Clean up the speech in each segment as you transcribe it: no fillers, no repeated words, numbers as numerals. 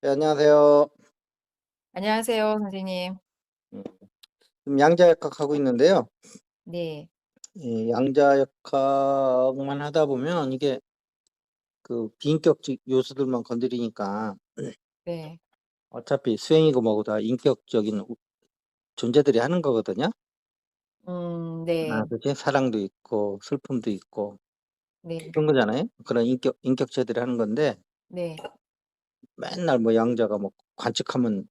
네, 안녕하세요. 안녕하세요, 선생님. 음, 지금 양자역학 하고 있는데요. 네. 이 양자역학만 하다 보면 이게 그 비인격적 요소들만 건드리니까 네. 어차피 수행이고 뭐고 다 인격적인 존재들이 하는 거거든요. 네. 그치? 사랑도 있고 슬픔도 있고 네. 그런 거잖아요. 그런 인격체들이 하는 건데 네. 맨날 뭐 양자가 뭐 관측하면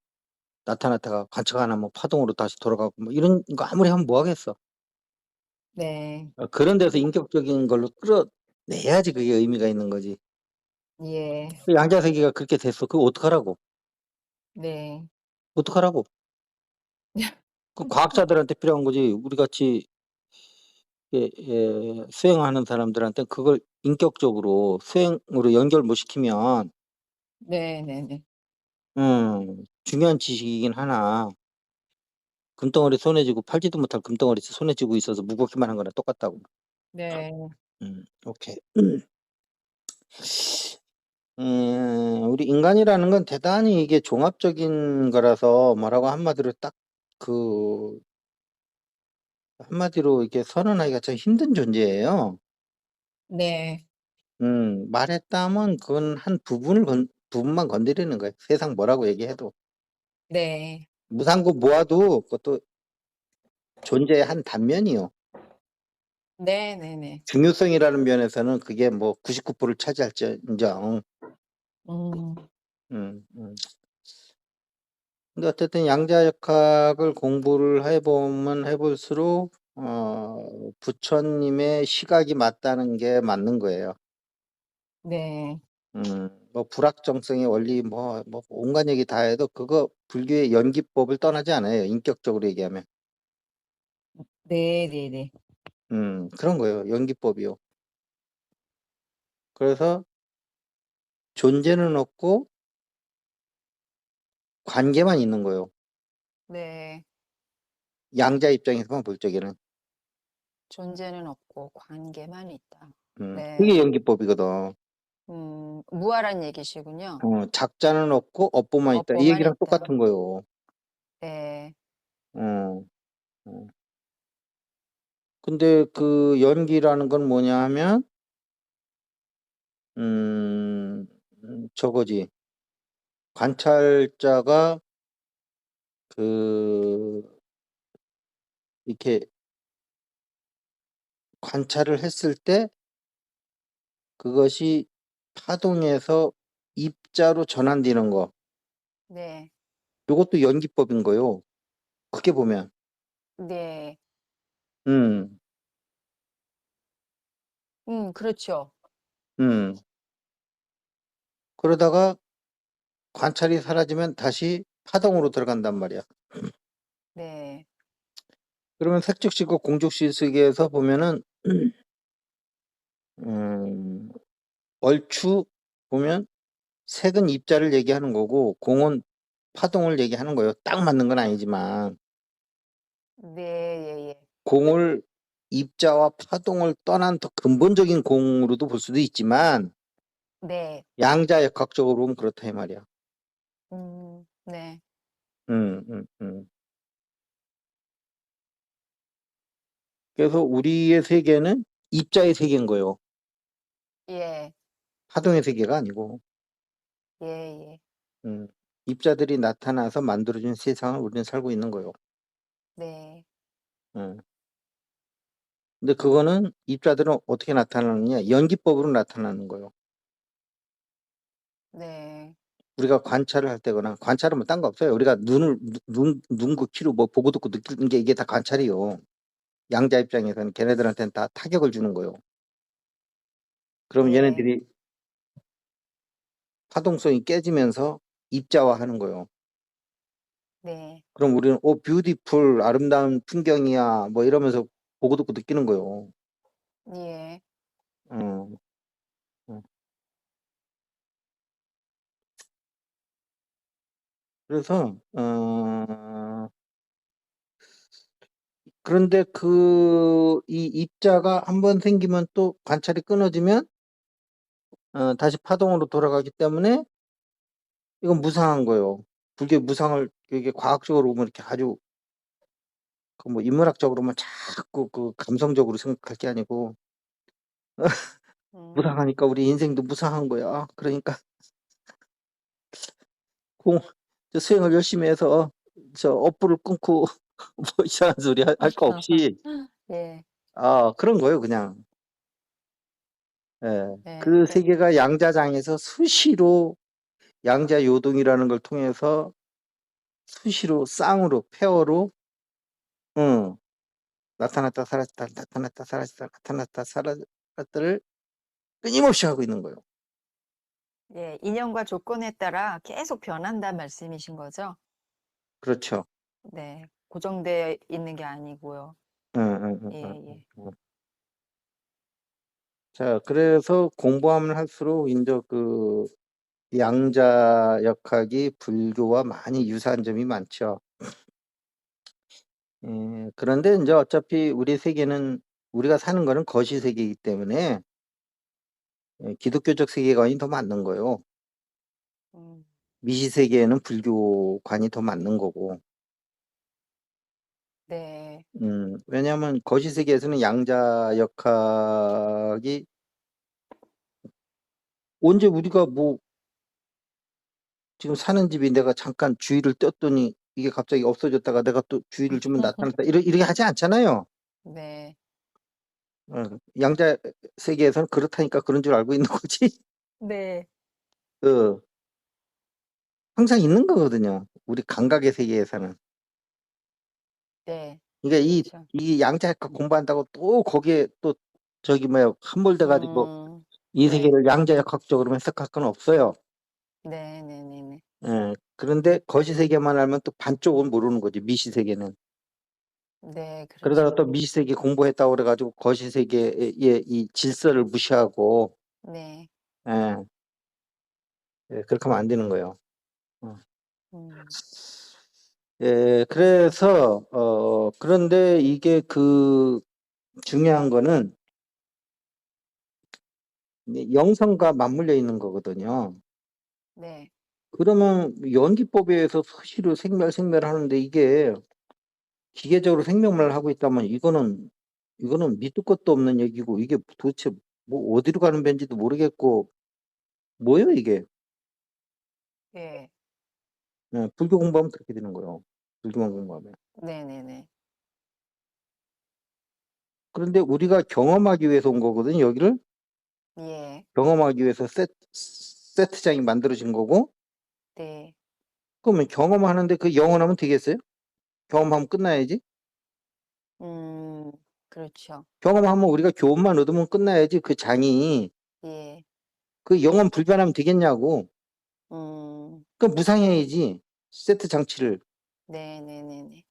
나타났다가 관측 안 하면 파동으로 다시 돌아가고 뭐 이런 거 아무리 하면 뭐 하겠어. 네. 그런 데서 인격적인 걸로 끌어내야지 그게 의미가 있는 거지. 예. 그 양자세계가 그렇게 됐어. 그거 어떡하라고. 네. 어떡하라고. 그 과학자들한테 필요한 거지 우리 같이 수행하는 사람들한테 그걸 인격적으로 수행으로 연결 못 시키면 네네네. 중요한 지식이긴 하나 금덩어리 손에 쥐고 팔지도 못할 금덩어리 손에 쥐고 있어서 무겁기만 한 거랑 똑같다고. 네. 오케이. 우리 인간이라는 건 대단히 이게 종합적인 거라서 뭐라고 한마디로 딱 그 한마디로 이렇게 선언하기가 참 힘든 존재예요. 네. 말했다면 그건 한 부분만 건드리는 거예요. 세상 뭐라고 얘기해도. 네. 무상고 모아도 그것도 존재의 한 단면이요. 네네네. 중요성이라는 면에서는 그게 뭐 99%를 차지할지언정. 음. 음 음. 근데 어쨌든 양자역학을 공부를 해 보면 해 볼수록 부처님의 시각이 맞다는 게 맞는 거예요. 네. 뭐 불확정성의 원리 뭐 온갖 얘기 다 해도 그거 불교의 연기법을 떠나지 않아요, 인격적으로 얘기하면. 네네네. 그런 거예요. 연기법이요. 그래서 존재는 없고 관계만 있는 거예요. 네. 양자 입장에서만 볼 적에는. 존재는 없고 관계만 있다. 그게 네. 연기법이거든. 무아란 얘기시군요. 작자는 없고 업보만 있다. 이 업보만 얘기랑 있다. 똑같은 거예요. 네. 어. 어. 근데 그 연기라는 건 뭐냐 하면 음 저거지. 관찰자가 그 이렇게 관찰을 했을 때 그것이 파동에서 입자로 전환되는 거. 네. 요것도 연기법인 거요. 크게 보면. 네. 음. 그렇죠. 음. 그러다가 관찰이 사라지면 다시 파동으로 들어간단 말이야. 네. 그러면 색즉시고 공즉시에서 보면은 음 얼추 보면 색은 입자를 얘기하는 거고 공은 파동을 얘기하는 거예요. 딱 맞는 건 아니지만 네. 예예. 공을 입자와 파동을 떠난 더 근본적인 공으로도 볼 수도 있지만 네. 양자역학적으로 보면 그렇다 이 말이야. 네. 음 음 음. 그래서 우리의 세계는 입자의 세계인 거예요. 예. 파동의 세계가 아니고. 예예. 음. 입자들이 나타나서 만들어 준 세상을 우리는 살고 있는 거예요. 네. 음. 근데 그거는 입자들은 어떻게 나타나느냐 연기법으로 나타나는 거예요. 네. 우리가 관찰을 할 때거나 관찰은 뭐 딴 거 없어요. 우리가 눈을 눈과 귀로 뭐 보고 듣고 느끼는 게 이게 다 관찰이요. 양자 입장에서는 걔네들한테는 다 타격을 주는 거예요. 그럼 예. 얘네들이 파동성이 깨지면서 입자화하는 거예요. 네. 그럼 우리는 뷰티풀 아름다운 풍경이야." 뭐 이러면서 보고 듣고 느끼는 거예요. 예. 어. 어. 그래서 그런데 이 입자가 한번 생기면 또 관찰이 끊어지면 다시 파동으로 돌아가기 때문에 이건 무상한 거예요. 불교의 무상을 이게 과학적으로 보면 이렇게 아주 그 뭐 인문학적으로만 자꾸 그 감성적으로 생각할 게 아니고 음. 무상하니까 우리 인생도 무상한 거야. 그러니까 공 저 수행을 열심히 해서 저 업부를 끊고 뭐 이상한 소리 할 거 없이 예. 그런 거예요 그냥. 예. 네. 그 세계가 양자장에서 수시로 양자요동이라는 걸 통해서 수시로 쌍으로 페어로 응 나타났다 사라졌다 나타났다 사라졌다 나타났다 사라졌다를 끊임없이 하고 있는 거예요. 예. 인연과 조건에 따라 계속 변한다는 말씀이신 거죠? 그렇죠. 네. 고정되어 있는 게 아니고요. 예예. 자 그래서 공부하면 할수록 인제 그 양자역학이 불교와 많이 유사한 점이 많죠. 그런데 인제 어차피 우리 세계는 우리가 사는 거는 거시 세계이기 때문에 기독교적 세계관이 더 맞는 거예요. 음. 미시 세계에는 불교관이 더 맞는 거고. 네. 왜냐하면 거시 세계에서는 양자역학이 언제 우리가 뭐 지금 사는 집이 내가 잠깐 주의를 떴더니 이게 갑자기 없어졌다가 내가 또 주의를 주면 나타났다 이렇게 하지 않잖아요. 네. 양자 세계에서는 그렇다니까 그런 줄 알고 있는 거지. 네. 그 항상 있는 거거든요. 우리 감각의 세계에서는. 네. 그러니까 그렇죠. 이 양자역학 공부한다고 또 거기에 또 저기 뭐야 함몰돼 가지고 이 네. 세계를 양자역학적으로 해석할 건 없어요. 네네네네. 그런데 거시 세계만 알면 또 반쪽은 모르는 거지 미시 세계는. 네. 그러다가 그렇죠. 또 미시 세계 공부했다고 그래 가지고 거시 세계의 이 질서를 무시하고 네. 예. 그렇게 하면 안 되는 거예요. 음. 그래서 그런데 이게 그 중요한 거는 이제 영성과 맞물려 있는 거거든요. 네. 그러면 연기법에 의해서 수시로 생멸하는데 이게 기계적으로 생명을 하고 있다면 이거는 밑도 끝도 없는 얘기고 이게 도대체 뭐 어디로 가는 배인지도 모르겠고 뭐예요 이게? 예. 불교 공부하면 그렇게 되는 거예요, 불교만 공부하면. 네네네. 그런데 우리가 경험하기 위해서 온 거거든요, 여기를. 예. 경험하기 위해서 세트장이 만들어진 거고 네. 그러면 경험하는데 그 영원하면 되겠어요? 경험하면 끝나야지. 그렇죠. 경험하면 우리가 교훈만 얻으면 끝나야지 그 장이 예. 그 영원 불변하면 되겠냐고. 음. 그럼 무상해야지 세트 장치를. 네네네네.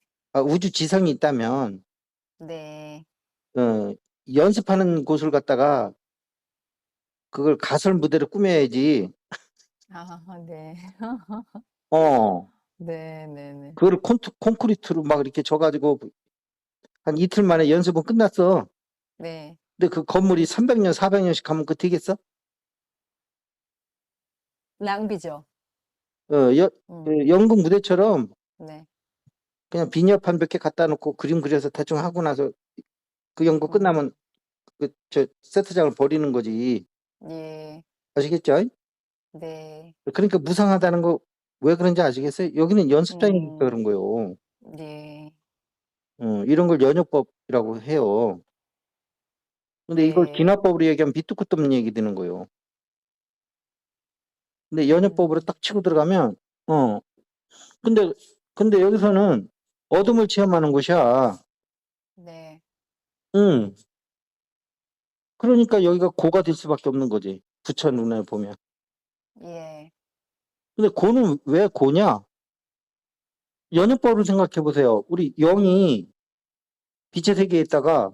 우주 지성이 있다면 네. 연습하는 곳을 갖다가 그걸 가설 무대로 꾸며야지. 아 네. 어. 네네네. 그거를 콘크리트로 막 이렇게 져 가지고 한 이틀 만에 연습은 끝났어. 네. 근데 그 건물이 300년 400년씩 가면 그거 되겠어? 낭비죠. 여 음. 그 연극 무대처럼 네. 그냥 비녀판 몇 개 갖다 놓고 그림 그려서 대충 하고 나서 그 연극 음. 끝나면 그 저 세트장을 버리는 거지. 예. 아시겠죠? 네. 그러니까 무상하다는 거 왜 그런지 아시겠어요? 여기는 연습장이니까 음. 그런 거예요. 네. 이런 걸 연요법이라고 해요. 근데 이걸 네. 진화법으로 얘기하면 밑도 끝도 없는 얘기 되는 거예요. 근데 연요법으로 음. 딱 치고 들어가면 근데 여기서는 어둠을 체험하는 곳이야. 네. 응. 그러니까 여기가 고가 될 수밖에 없는 거지. 부처 눈에 보면. 예. 근데 고는 왜 고냐? 연요법으로 생각해 보세요. 우리 영이 빛의 세계에 있다가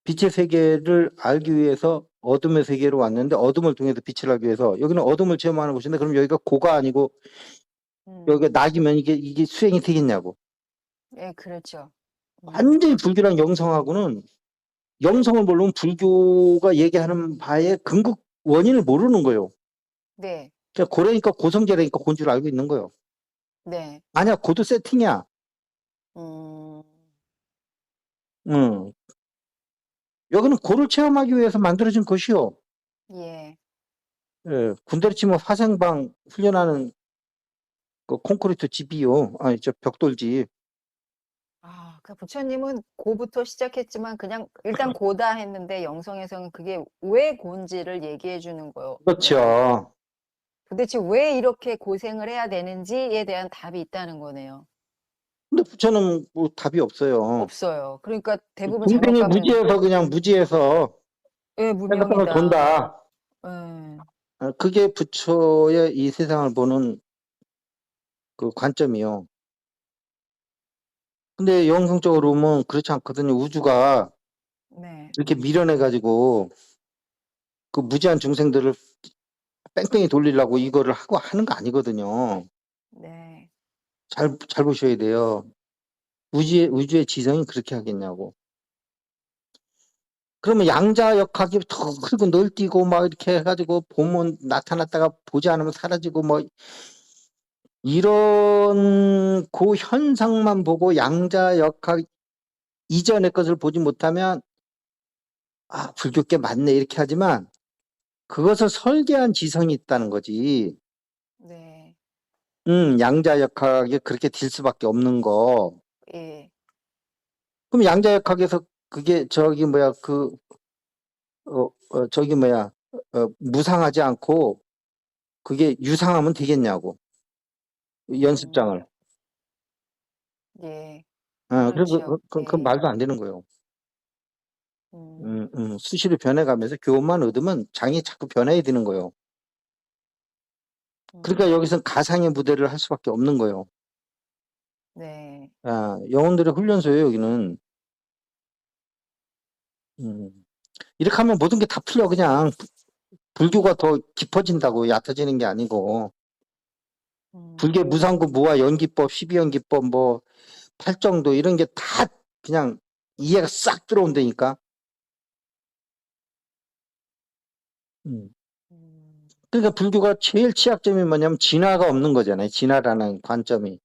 빛의 세계를 알기 위해서 어둠의 세계로 왔는데 어둠을 통해서 빛을 알기 위해서 여기는 어둠을 체험하는 곳인데 그럼 여기가 고가 아니고 여기가 음. 낙이면 이게 수행이 되겠냐고. 예 그렇죠. 완전히 불교랑 영성하고는 영성을 모르면 불교가 얘기하는 바의 근국 원인을 모르는 거예요. 네. 고래니까 고성재라니까 고인 줄 알고 있는 거예요. 네. 아니야, 고도 세팅이야. 음, 응. 여기는 고를 체험하기 위해서 만들어진 곳이요. 예. 예, 군대로 치면 화생방 훈련하는 그 콘크리트 집이요. 아니, 저 벽돌집. 아, 그 부처님은 고부터 시작했지만 그냥 일단 고다 했는데 영성에서는 그게 왜 고인지를 얘기해 주는 거예요. 그렇죠. 도대체 왜 이렇게 고생을 해야 되는지에 대한 답이 있다는 거네요. 근데 부처는 뭐 답이 없어요. 없어요. 그러니까 대부분 잘못 중생이 가면 무지해서 그냥 무지해서 예, 세상을 무명이다. 돈다. 예, 그게 부처의 이 세상을 보는 그 관점이요. 근데 영성적으로 보면 그렇지 않거든요. 우주가 네, 이렇게 밀어내가지고 그 무지한 중생들을 뺑뺑이 돌리려고 이거를 하고 하는 거 아니거든요. 네, 잘 보셔야 돼요. 우주의 지성이 그렇게 하겠냐고. 그러면 양자역학이 더 크고 널뛰고 막 이렇게 해가지고 보면 나타났다가 보지 않으면 사라지고 뭐 이런 그 현상만 보고 양자역학 이전의 것을 보지 못하면 아 불교계 맞네 이렇게 하지만 그것을 설계한 지성이 있다는 거지. 네, 양자역학이 그렇게 될 수밖에 없는 거. 예, 그럼 양자역학에서 그게 저기 뭐야 저기 뭐야 무상하지 않고 그게 유상하면 되겠냐고 음, 연습장을. 예, 그리고 그렇죠. 그 예, 말도 안 되는 거예요. 음, 수시로 변해가면서 교훈만 얻으면 장이 자꾸 변해야 되는 거예요. 그러니까 음, 여기서 가상의 무대를 할 수밖에 없는 거예요. 네, 영혼들의 훈련소예요, 여기는. 음, 이렇게 하면 모든 게 다 풀려, 그냥. 불교가 더 깊어진다고, 얕아지는 게 아니고. 불교 음, 무상구, 무화, 연기법, 12연기법, 뭐, 팔정도, 이런 게 다 그냥 이해가 싹 들어온다니까. 음. 음, 그러니까 불교가 제일 취약점이 뭐냐면 진화가 없는 거잖아요. 진화라는 관점이.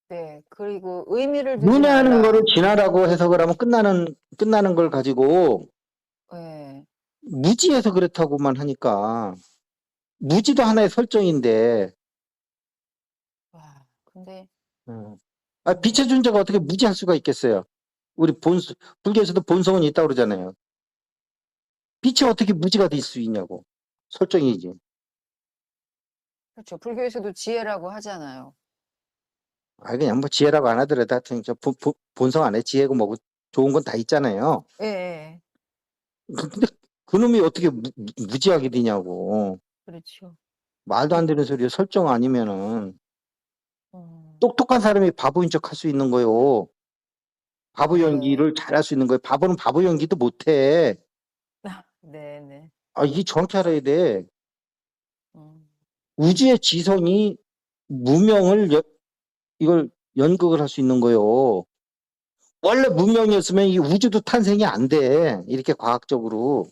네. 그리고 의미를 두지 문해하는 거를 말라. 진화라고 해석을 하면 끝나는 걸 가지고 예, 무지해서 그렇다고만 하니까 무지도 하나의 설정인데 와, 근데, 어. 빛의 음, 존재가 어떻게 무지할 수가 있겠어요? 우리 불교에서도 본성은 있다고 그러잖아요. 빛이 어떻게 무지가 될 수 있냐고. 설정이지. 그렇죠. 불교에서도 지혜라고 하잖아요. 그냥 뭐 지혜라고 안 하더라도 하여튼 본성 안에 지혜고 뭐고 좋은 건 다 있잖아요. 예, 예, 근데 그놈이 어떻게 무지하게 되냐고. 그렇죠. 말도 안 되는 소리에 설정 아니면은 음, 똑똑한 사람이 바보인 척 할 수 있는 거요. 바보 네, 연기를 잘할 수 있는 거예요. 바보는 바보 연기도 못해. 네, 네. 이게 정확히 알아야 돼. 음, 우주의 지성이 무명을 이걸 연극을 할 수 있는 거예요. 원래 무명이었으면 이 우주도 탄생이 안 돼. 이렇게 과학적으로.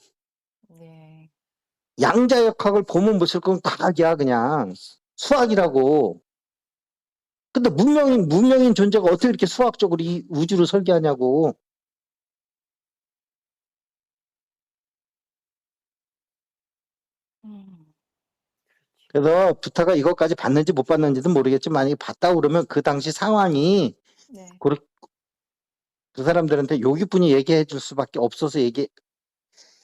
네. 양자역학을 보면 못쓸 건 과학이야, 그냥. 수학이라고. 근데 무명인 존재가 어떻게 이렇게 수학적으로 이 우주를 설계하냐고. 음, 그래서 부타가 이것까지 봤는지 못 봤는지도 모르겠지만 만약에 봤다 그러면 그 당시 상황이 네. 그 사람들한테 요기뿐이 얘기해 줄 수밖에 없어서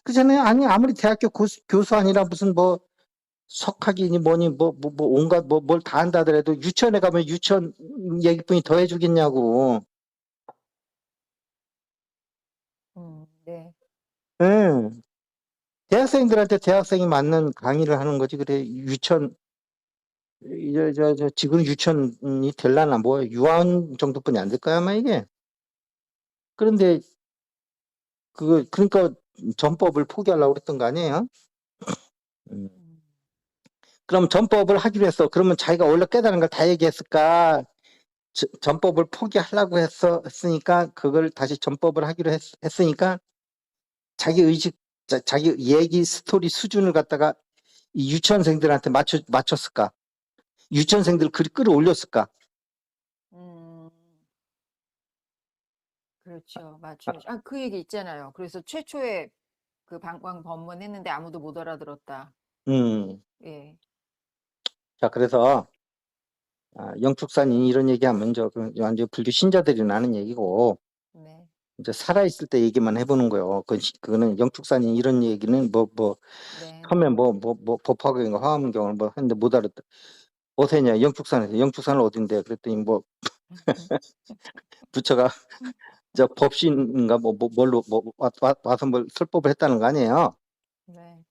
그잖아요. 아니 아무리 대학교 교수 아니라 무슨 뭐 석학이니 뭐니 뭐 온갖 뭘 다 한다 하더라도 유치원에 가면 유치원 얘기뿐이 더 해주겠냐고. 네. 응. 대학생들한테 대학생이 맞는 강의를 하는 거지. 그래 유치원 지금 유치원이 될라나 뭐 유아원 정도뿐이 안 될 거야 아마 이게. 그런데 그러니까 전법을 포기하려고 그랬던 거 아니에요? 음. 음, 그럼 전법을 하기로 했어. 그러면 자기가 원래 깨달은 걸 다 얘기했을까? 전법을 포기하려고 했으니까 그걸 다시 전법을 하기로 했으니까 자기 의식, 자기 얘기 스토리 수준을 갖다가 이 유치원생들한테 맞췄을까? 유치원생들 그리 끌어올렸을까? 음, 그렇죠. 맞춰야죠. 아, 그 얘기 있잖아요. 그래서 최초에 그 방광 법문했는데 아무도 못 알아들었다. 음. 예, 자, 그래서 영축산이 이런 얘기하면 완전 불교 신자들이 나는 얘기고, 네, 이제 살아있을 때 얘기만 해보는 거예요. 그거는 영축산이 이런 얘기는 네, 처음에 법화경인가 화엄경을 했는데 못 알았다. 어디냐? 영축산에서. 영축산은 어딘데? 그랬더니 부처가 저 법신인가 뭘로 와서 뭘 설법을 했다는 거 아니에요. 네,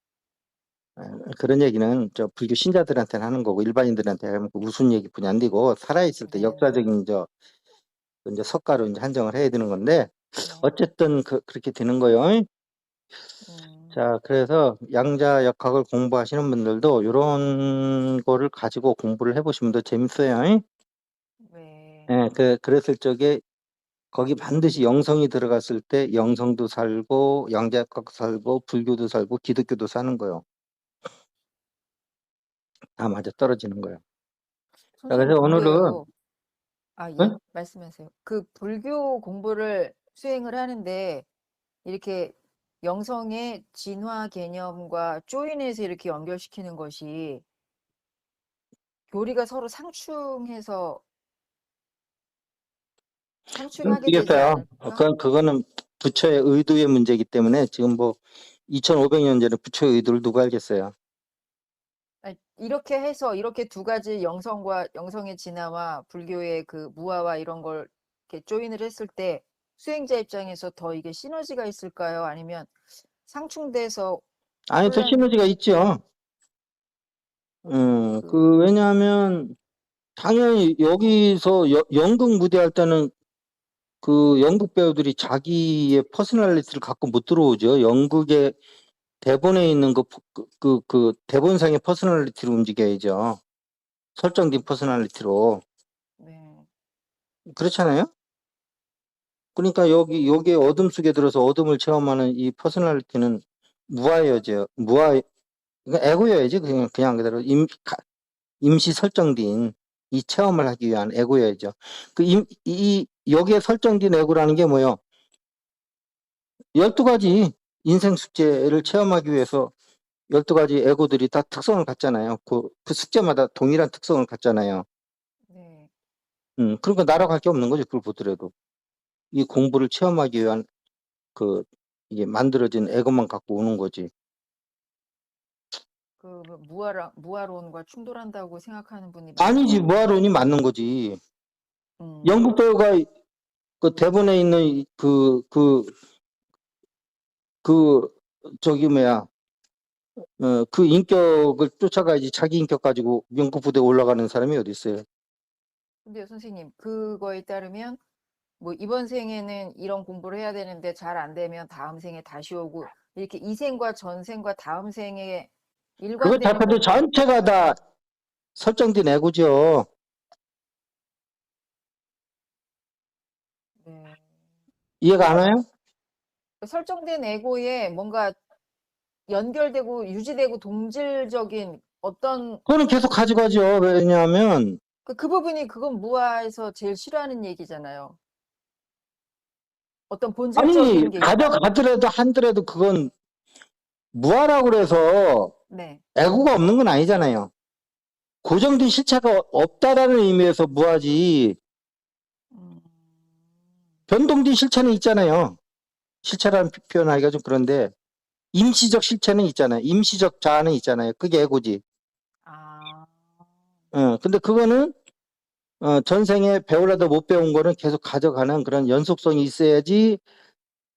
그런 얘기는 저 불교 신자들한테는 하는 거고 일반인들한테 하면 무슨 얘기뿐이 안 되고 살아있을 때 네, 네, 역사적인 이제 석가로 이제 한정을 해야 되는 건데 네. 어쨌든 그렇게 되는 거예요. 음, 자, 그래서 양자 역학을 공부하시는 분들도 이런 거를 가지고 공부를 해보시면 더 재밌어요. 네. 예, 그랬을 적에 거기 반드시 영성이 들어갔을 때 영성도 살고 양자 역학도 살고 불교도 살고 기독교도 사는 거예요. 다 맞아 떨어지는 거예요. 자, 선생님, 그래서 오늘은 근데요. 아, 예, 응? 말씀하세요. 그 불교 공부를 수행을 하는데 이렇게 영성의 진화 개념과 조인해서 이렇게 연결시키는 것이 교리가 서로 상충해서 상충하게 되지 모르겠어요. 않을까? 그거는 부처의 의도의 문제이기 때문에 지금 2500년 전에 부처의 의도를 누가 알겠어요. 아니, 이렇게 해서 이렇게 두 가지 영성과 영성의 진화와 불교의 그 무아와 이런 걸 이렇게 조인을 했을 때 수행자 입장에서 더 이게 시너지가 있을까요? 아니면 상충돼서 아니, 더 혼란 시너지가 있죠. 그 왜냐하면 당연히 여기서 연극 무대 할 때는 그 연극 배우들이 자기의 퍼스널리티를 갖고 못 들어오죠. 연극의 대본에 있는 그 대본상의 퍼스널리티로 움직여야죠. 설정된 퍼스널리티로. 네. 그렇잖아요? 그러니까 여기에 어둠 속에 들어서 어둠을 체험하는 이 퍼스널리티는 무아여죠. 그러니까 에고여야지. 그냥 그대로 임시 설정된 이 체험을 하기 위한 에고여야죠. 여기에 설정된 에고라는 게 뭐예요? 12가지 인생 숙제를 체험하기 위해서 12가지 에고들이 다 특성을 갖잖아요. 그 숙제마다 동일한 특성을 갖잖아요. 네. 그러니까 날아갈 게 없는 거죠. 그걸 보더라도. 이 공부를 체험하기 위한 그, 이게 만들어진 에고만 갖고 오는 거지. 그 무아론과 충돌한다고 생각하는 분이 아니지, 많죠. 무아론이 맞는 거지. 음, 연극 배우가 그 대본에 있는 그, 저기 뭐야, 그 인격을 쫓아가야지 자기 인격 가지고 연극 부대에 올라가는 사람이 어디 있어요? 근데 선생님, 그거에 따르면 뭐 이번 생에는 이런 공부를 해야 되는데 잘 안 되면 다음 생에 다시 오고 이렇게 이 생과 전 생과 다음 생에 그거 일관되는 자체도 것도 전체가 다 설정된 에고죠. 네. 이해가 안 와요? 설정된 에고에 뭔가 연결되고 유지되고 동질적인 어떤 그거는 계속 가져가죠. 왜냐하면, 그 부분이 그건 무아에서 제일 싫어하는 얘기잖아요. 어떤 아니, 본질적인 게 있다. 가져가더라도 한더라도 그건 무하라고 그래서 네. 에고가 없는 건 아니잖아요. 고정된 실체가 없다라는 의미에서 무하지, 음, 변동된 실체는 있잖아요. 실체라는 표현하기가 좀 그런데, 임시적 실체는 있잖아요. 임시적 자아는 있잖아요. 그게 에고지. 아, 근데 그거는 전생에 배우려다 못 배운 거는 계속 가져가는 그런 연속성이 있어야지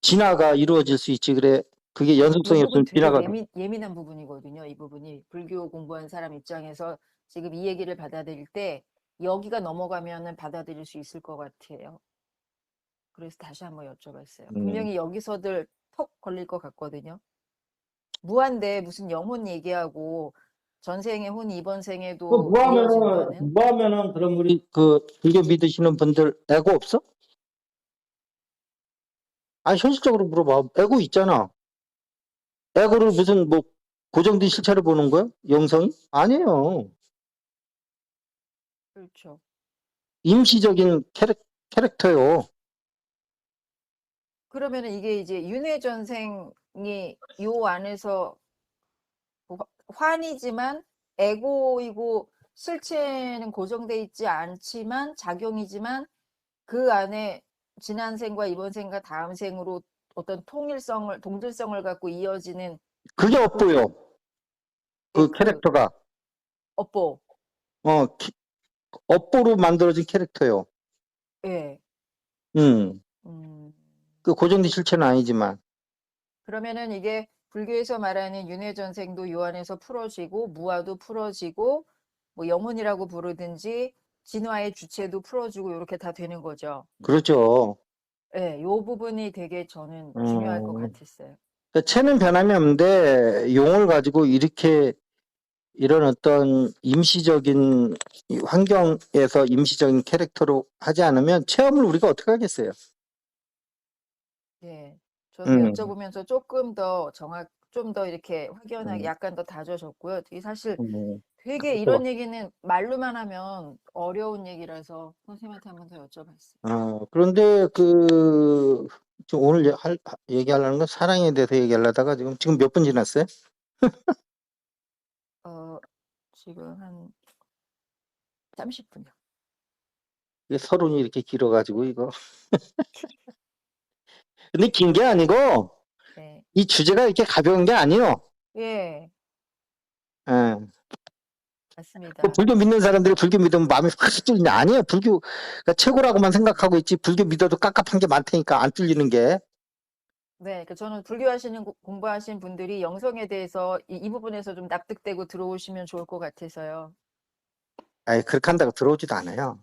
진화가 이루어질 수 있지. 그래. 그게 요 연속성이 부분 없으면 되게 진화가. 예민한 부분이거든요. 이 부분이 불교 공부한 사람 입장에서 지금 이 얘기를 받아들일 때 여기가 넘어가면은 받아들일 수 있을 것 같아요. 그래서 다시 한번 여쭤봤어요. 음. 분명히 여기서들 턱 걸릴 것 같거든요. 무한대 무슨 영혼 얘기하고 전생의 혼 이번 생에도 이어진다는 무하면은 그럼 우리 그 불교 믿으시는 분들 에고 없어? 아니 현실적으로 물어봐. 에고 있잖아. 에고를 무슨 고정된 실체를 보는 거야? 영성이? 아니에요. 그렇죠. 임시적인 캐릭터요. 그러면은 이게 이제 윤회전생이 요 안에서 환이지만 에고이고 실체는 고정돼 있지 않지만 작용이지만 그 안에 지난 생과 이번 생과 다음 생으로 어떤 통일성을 동질성을 갖고 이어지는 그게 업보요. 그 그 캐릭터가. 업보. 어, 업보로 만들어진 캐릭터요. 예. 음. 음. 그 고정된 실체는 아니지만. 그러면은 이게 불교에서 말하는 윤회전생도 요 안에서 풀어지고 무아도 풀어지고 뭐 영혼이라고 부르든지 진화의 주체도 풀어지고 이렇게 다 되는 거죠. 그렇죠. 예, 요 부분이 되게 저는 중요할 것 음. 같았어요. 그러니까 체는 변함이 없는데 용을 가지고 이렇게 이런 어떤 임시적인 환경에서 임시적인 캐릭터로 하지 않으면 체험을 우리가 어떻게 하겠어요? 예. 저도 음, 여쭤보면서 조금 더 좀 더 이렇게 확연하게 음, 약간 더 다져졌고요. 이게 사실 되게 그렇죠. 이런 얘기는 말로만 하면 어려운 얘기라서 선생님한테 한번 더 여쭤봤어요. 그런데 지금 오늘 얘기하려는 건 사랑에 대해서 얘기하려다가 지금 몇 분 지났어요? 지금 한 30분이요. 이게 서론이 이렇게 길어가지고 이거. 근데 긴 게 아니고 네. 이 주제가 이렇게 가벼운 게 아니에요. 예, 예. 맞습니다. 불교 믿는 사람들이 불교 믿으면 마음이 확 뚫리냐? 아니에요. 불교가 최고라고만 생각하고 있지. 불교 믿어도 깝깝한 게 많다니까 안 뚫리는 게. 네, 저는 불교하시는 공부하신 분들이 영성에 대해서 이 부분에서 좀 납득되고 들어오시면 좋을 것 같아서요. 아예 그렇게 한다고 들어오지도 않아요.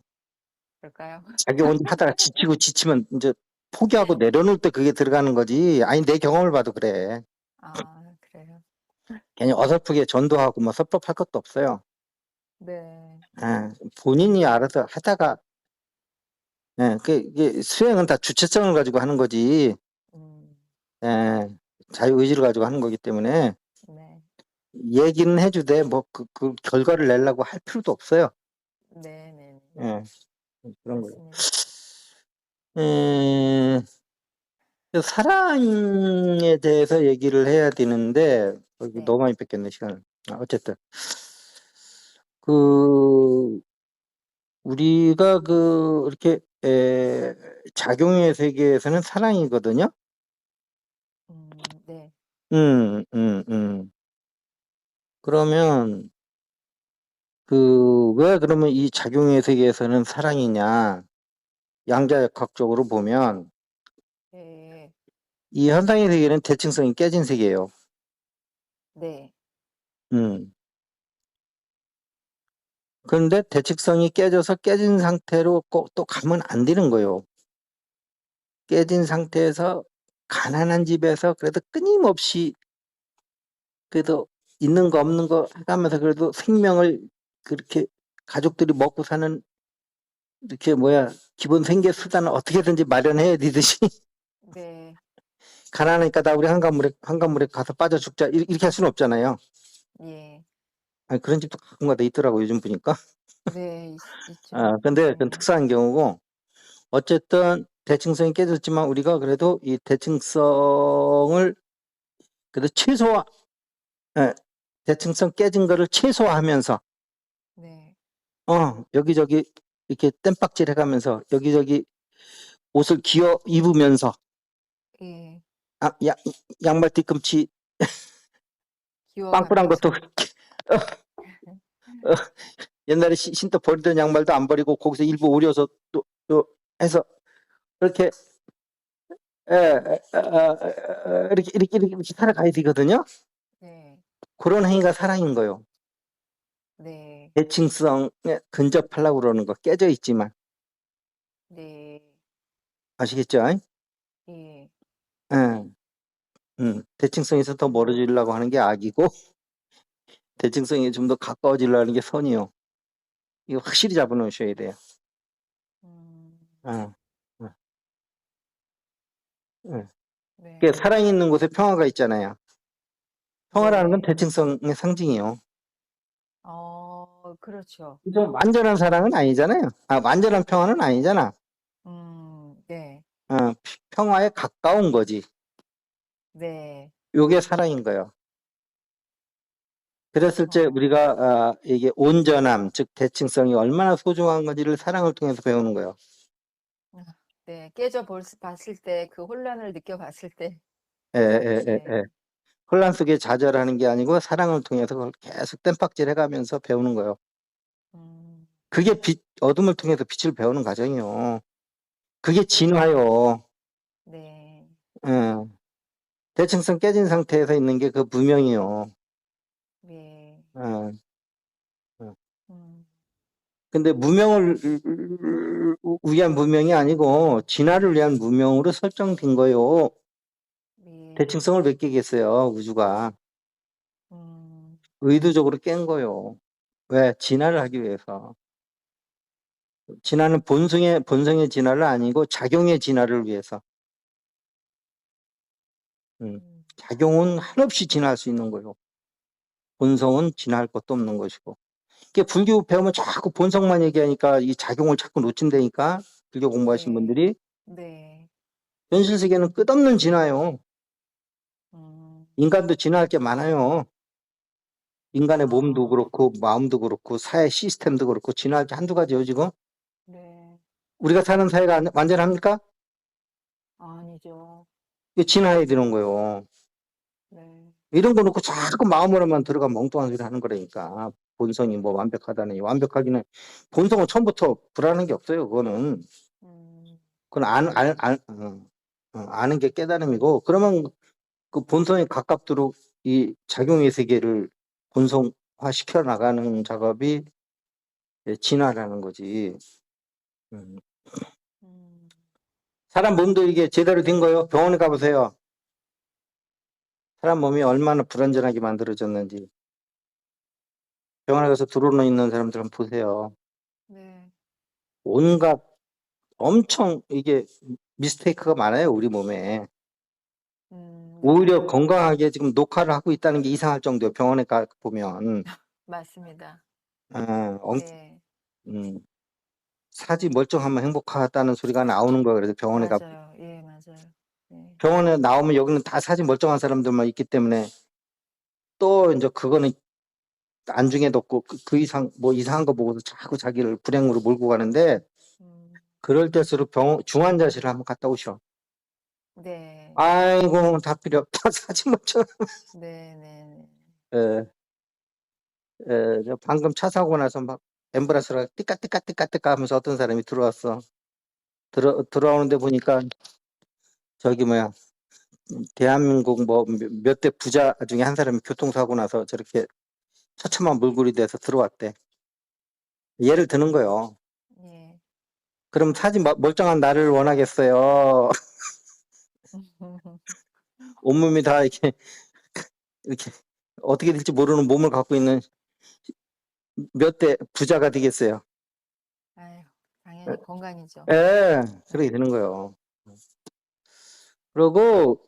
그럴까요? 자기 혼자 하다가 지치면 이제 포기하고 내려놓을 때 그게 들어가는 거지. 아니 내 경험을 봐도 그래. 아, 그래요. 괜히 어설프게 전도하고 뭐 섭섭할 것도 없어요. 네, 예, 본인이 알아서 하다가 이게 수행은 다 주체성을 가지고 하는 거지. 음, 예, 자유의지를 가지고 하는 거기 때문에 네, 얘기는 해주되 뭐 그 결과를 내려고 할 필요도 없어요. 네, 네, 예, 그런 거예요. 맞습니다. 음, 사랑에 대해서 얘기를 해야 되는데 네, 너무 많이 뺏겼네 시간을. 어쨌든 그 우리가 이렇게 작용의 세계에서는 사랑이거든요. 네, 음, 음, 음. 그러면 왜 그러면 이 작용의 세계에서는 사랑이냐? 양자역학적으로 보면 네, 이 현상의 세계는 대칭성이 깨진 세계예요. 네, 음. 그런데 대칭성이 깨져서 깨진 상태로 또 가면 안 되는 거예요. 깨진 상태에서 가난한 집에서 그래도 끊임없이 그래도 있는 거 없는 거 해가면서 그래도 생명을 그렇게 가족들이 먹고 사는 이렇게 기본 생계 수단을 어떻게든지 마련해야 되듯이 네, 가난하니까 나 우리 한강물에 가서 빠져 죽자 이렇게 할 수는 없잖아요. 예, 아니, 그런 집도 가끔가다 있더라고 요즘 보니까. 네, 있죠. 근데 그건 특수한 경우고 어쨌든 대칭성이 깨졌지만 우리가 그래도 이 대칭성을 그래도 예, 대칭성 깨진 거를 최소화하면서 네, 여기저기 이렇게 땜박질 해가면서 여기저기 옷을 기어 입으면서 예, 양말 뒤꿈치 빵꾸난 것도 기워가면서, 어, 옛날에 신도 버리던 양말도 안 버리고 거기서 일부 오려서 또 해서 그렇게 이렇게 살아가야 되거든요. 네, 그런 행위가 사랑인 거예요. 네, 대칭성에 근접하려고 그러는 거 깨져 있지만 네, 아시겠죠? 예, 예, 대칭성에서 더 음, 멀어지려고 하는 게 악이고 대칭성에 좀 더 가까워지려고 하는 게 선이요. 이거 확실히 잡아놓으셔야 돼요. 음, 어, 어, 어. 네, 그게 사랑이 있는 곳에 평화가 있잖아요. 평화라는 건 네. 대칭성의 상징이에요. 그렇죠. 좀 완전한 사랑은 아니잖아요. 완전한 평화는 아니잖아. 네. 평화에 가까운 거지. 네. 요게 사랑인 거예요. 그랬을 때 어, 우리가 이게 온전함, 즉 대칭성이 얼마나 소중한 건지를 사랑을 통해서 배우는 거예요. 아, 네. 봤을 때, 그 혼란을 느껴봤을 때, 예, 예, 예, 예. 네. 혼란 속에 좌절하는 게 아니고 사랑을 통해서 그걸 계속 땜박질 해가면서 배우는 거예요. 음, 그게 어둠을 통해서 빛을 배우는 과정이요. 그게 네. 진화요. 네. 예. 대칭성 깨진 상태에서 있는 게 그 무명이요. 네. 예. 예. 음, 근데 무명을 위한 무명이 아니고 진화를 위한 무명으로 설정된 거요. 네. 대칭성을 몇 개겠어요, 우주가. 음, 의도적으로 깬 거요. 왜? 진화를 하기 위해서. 진화는 본성의 진화를 아니고 작용의 진화를 위해서. 음, 작용은 한없이 진화할 수 있는 거요. 본성은 진화할 것도 없는 것이고. 이게 불교 배우면 자꾸 본성만 얘기하니까 이 작용을 자꾸 놓친다니까. 불교 공부하신 네. 분들이. 네. 현실 세계는 끝없는 진화요. 음, 인간도 진화할 게 많아요. 인간의 몸도 아, 그렇고 마음도 그렇고 사회 시스템도 그렇고 진화할 게 한두 가지요, 지금. 네. 우리가 사는 사회가 완전합니까? 아니죠. 이게 진화해야 되는 거예요. 네. 이런 거 놓고 자꾸 마음으로만 들어가면 멍뚱한 소리 하는 거라니까. 본성이 뭐 완벽하다니. 완벽하기는, 본성은 처음부터 불안한 게 없어요. 그거는. 음, 그건 아는 게 깨달음이고, 그러면 그 본성에 가깝도록 이 작용의 세계를 본성화 시켜 나가는 작업이 진화라는 거지. 음. 음, 사람 몸도 이게 제대로 된 거예요. 병원에 가보세요. 사람 몸이 얼마나 불완전하게 만들어졌는지. 병원에 가서 들어오는 있는 사람들 한번 보세요. 네. 온갖 엄청 이게 미스테이크가 많아요, 우리 몸에. 오히려 네. 건강하게 지금 녹화를 하고 있다는 게 이상할 정도예요, 병원에 가 보면. 맞습니다. 아, 네. 음, 사지 멀쩡하면 행복하다는 소리가 나오는 거예요. 그래서 맞아요. 예, 맞아요. 네. 병원에 나오면 여기는 다 사지 멀쩡한 사람들만 있기 때문에 또 이제 그거는 안중에도 없고 그 이상 뭐 이상한 거 보고서 자꾸 자기를 불행으로 몰고 가는데, 음, 그럴 때일수록 중환자실을 한번 갔다 오셔. 네. 아이고 다 필요 없다. 사지 멀쩡. 네, 네, 예. 저 방금 차 사고 나서 막 앰뷸런스가 띠까띠까띠까띠까 하면서 어떤 사람이 들어왔어. 들어오는데 보니까 저기 뭐야, 대한민국 뭐 몇 대 부자 중에 한 사람이 교통사고 나서 저렇게 처참한 몰골이 돼서 들어왔대. 예를 드는 거요. 네. 그럼 사지 멀쩡한 나를 원하겠어요. 예. 온몸이 다 이렇게 어떻게 될지 모르는 몸을 갖고 있는 몇 대 부자가 되겠어요. 아유, 당연히 건강이죠. 그렇게 네. 되는 거예요. 그리고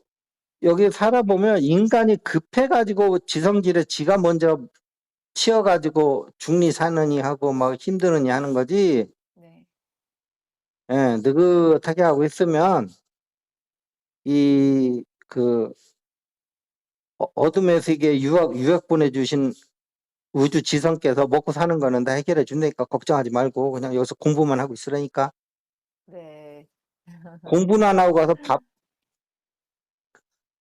여기 살아보면 인간이 급해가지고 지성질에 지가 먼저 치여가지고 중리 사느니 하고 막 힘드느니 하는 거지. 네. 느긋하게 하고 있으면 이 그 어둠의 세계 유학 보내주신 우주 지성께서 먹고 사는 거는 다 해결해 준다니까 걱정하지 말고 그냥 여기서 공부만 하고 있으라니까. 네. 공부나 안 하고 가서 밥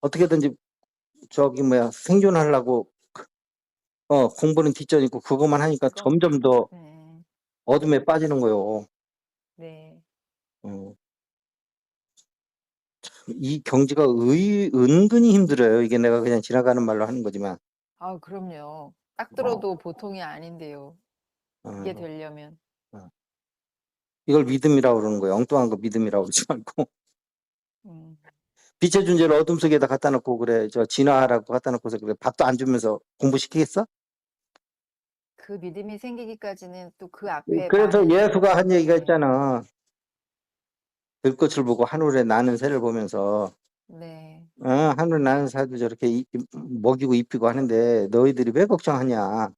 어떻게든지 저기 뭐야 생존하려고 공부는 뒷전이고 그것만 하니까 그건, 점점 더 네. 어둠에 빠지는 거요. 네. 어, 이 경지가 은근히 힘들어요. 이게 내가 그냥 지나가는 말로 하는 거지만. 아, 그럼요. 딱 어, 들어도 보통이 아닌데요. 그게 어, 되려면. 어. 이걸 믿음이라고 그러는 거예요. 엉뚱한 거 믿음이라고 그러지 말고. 음, 빛의 존재를 어둠 속에다 갖다 놓고 그래. 저 진화하라고 갖다 놓고서 그래. 밥도 안 주면서 공부시키겠어? 그 믿음이 생기기까지는 또 그 앞에 그래서 많은, 예수가 한 얘기가 네. 있잖아. 들꽃을 보고 하늘에 나는 새를 보면서 네. 하늘 나는 새도 저렇게 먹이고 입히고 하는데 너희들이 왜 걱정하냐.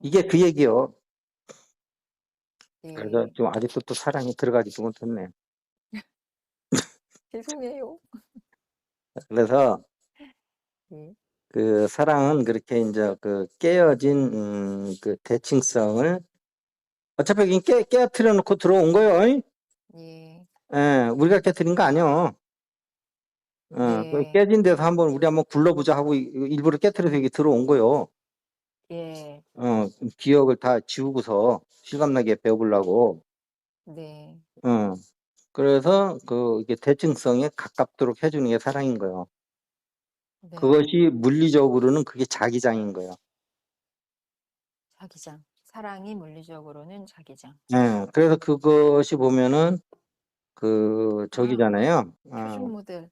이게 그 얘기요. 그래서 예. 좀 아직도 또 사랑이 들어가지도 못했네. 죄송해요. 그래서 예. 그 사랑은 그렇게 이제 그 깨어진 그 대칭성을 어차피 여기 깨트려 놓고 들어온 거요. 예. 예, 우리가 깨트린 거 아니요. 그 네. 깨진 데서 우리 한번 굴러보자 하고 일부러 깨트려서 여기 들어온 거요. 예. 기억을 다 지우고서 실감나게 배워보려고. 네. 그래서 이게 대칭성에 가깝도록 해주는 게 사랑인 거예요. 네. 그것이 물리적으로는 그게 자기장인 거예요. 자기장. 사랑이 물리적으로는 자기장. 예, 그래서 그것이 보면은 아, 저기잖아요. 표준 모델,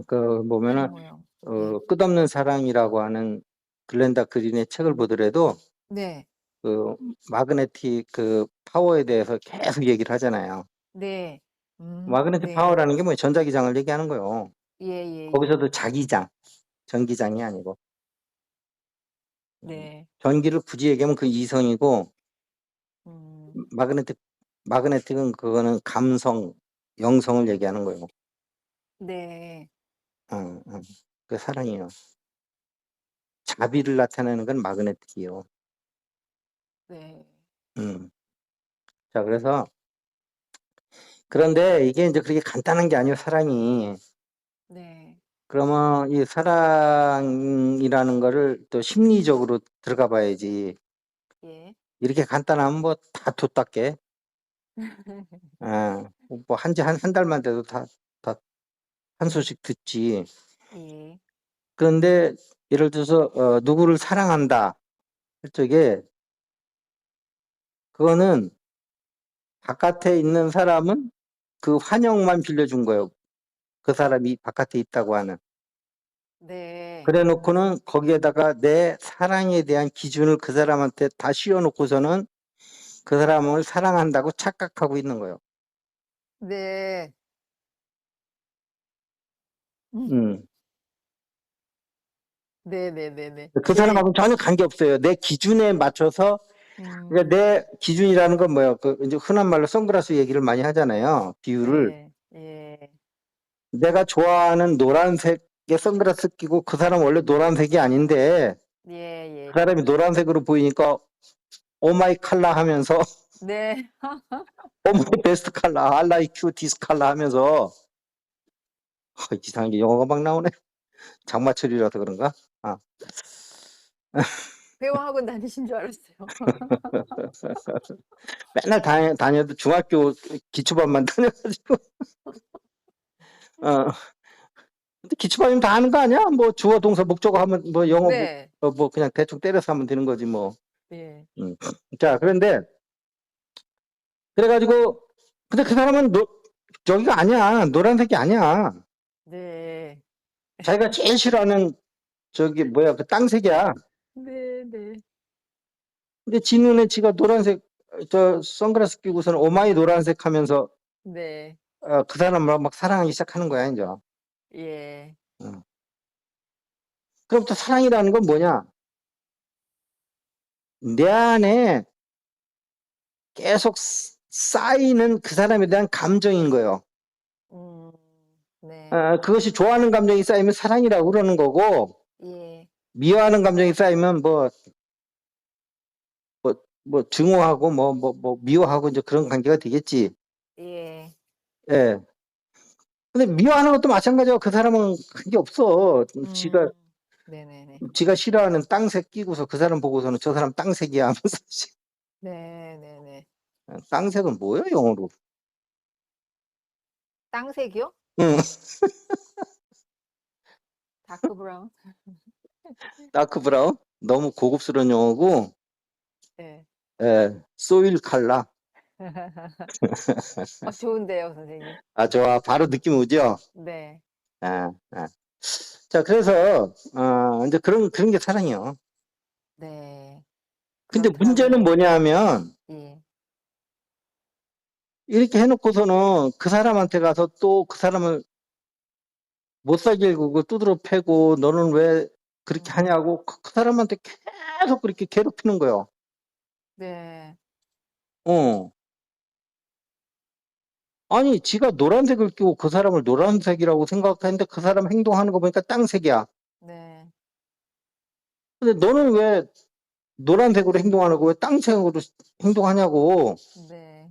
그 보면은 모형. 예. 끝없는 사랑이라고 하는 글렌다 그린의 책을 보더라도 네. 그 마그네틱 그 파워에 대해서 계속 얘기를 하잖아요. 네. 마그네틱 네. 파워라는 게 뭐 전자기장을 얘기하는 거예요. 예, 예, 예. 거기서도 자기장, 전기장이 아니고 네. 전기를 굳이 얘기하면 그 이성이고 음, 마그네틱은 그거는 감성, 영성을 얘기하는 거예요. 네. 그 사랑이에요. 자비를 나타내는 건 마그네틱이에요. 네. 자, 그런데 이게 이제 그렇게 간단한 게 아니에요, 사랑이. 네. 그러면 이 사랑이라는 거를 또 심리적으로 들어가 봐야지. 예. 이렇게 간단하면 뭐 다 돛답게. 뭐 한 달만 돼도 다 한 소식 듣지. 예. 그런데 예를 들어서 누구를 사랑한다 할 적에 그거는 바깥에 있는 사람은 그 환영만 빌려준 거예요. 그 사람이 바깥에 있다고 하는. 네. 그래 놓고는 거기에다가 내 사랑에 대한 기준을 그 사람한테 다 씌워 놓고서는 그 사람을 사랑한다고 착각하고 있는 거예요. 네. 음. 네네네네. 그 예. 사람하고는 전혀 관계없어요. 내 기준에 맞춰서. 그러니까 내 기준이라는 건 뭐예요? 이제 흔한 말로 선글라스 얘기를 많이 하잖아요. 비유를. 예. 예. 내가 좋아하는 노란색의 선글라스 끼고 그 사람 원래 노란색이 아닌데 예, 그 예. 사람이 노란색으로 보이니까 오마이 칼라 하면서 네. 오마이 베스트 칼라, I like you this 칼라 하면서 이상한 게 영어가 막 나오네. 장마철이라서 그런가? 회화학원 다니신 줄 알았어요. 맨날 다녀도 중학교 기초반만 다녀가지고. 근데 기초반이면 다 하는 거 아니야? 뭐 주어 동사 목적어 하면 뭐 영어 네. 뭐 그냥 대충 때려서 하면 되는 거지 뭐. 예. 자, 그런데 그래가지고 근데 그 사람은 저기가 아니야. 노란색이 아니야. 네. 자기가 제일 싫어하는 저기 뭐야 그 땅색이야. 네, 네. 근데 지 눈에 지가 노란색 저 선글라스 끼고서는 오마이 노란색 하면서 네. 그 사람을 막 사랑하기 시작하는 거야 이제. 예. 그럼 또 사랑이라는 건 뭐냐? 내 안에 계속 쌓이는 그 사람에 대한 감정인 거예요. 네. 그것이 좋아하는 감정이 쌓이면 사랑이라고 그러는 거고, 예. 미워하는 감정이 쌓이면 증오하고 미워하고 이제 그런 관계가 되겠지. 예. 예. 근데 미워하는 것도 마찬가지고 그 사람은 관계 없어. 네네네. 지가 싫어하는 땅색 끼고서 그 사람 보고서는 저 사람 땅색이야 하면서. 네네네. 땅색은 뭐예요, 영어로? 땅색이요? 응, 다크 브라운? 다크 브라운? 너무 고급스러운 영어고, 예. 소일 칼라. 좋은데요, 선생님. 좋아. 바로 느낌 오죠? 네. 아, 아. 자, 그래서, 이제 그런 게 사랑이요. 네. 근데 문제는 그렇다면, 뭐냐 하면, 예. 이렇게 해놓고서는 그 사람한테 가서 또 그 사람을 못 살게 굴고 두드러 패고 너는 왜 그렇게 하냐고 그 사람한테 계속 그렇게 괴롭히는 거예요. 네. 어. 아니, 지가 노란색을 끼고 그 사람을 노란색이라고 생각하는데 그 사람 행동하는 거 보니까 땅색이야. 네. 근데 너는 왜 노란색으로 행동 안 하고 왜 땅색으로 행동하냐고. 네.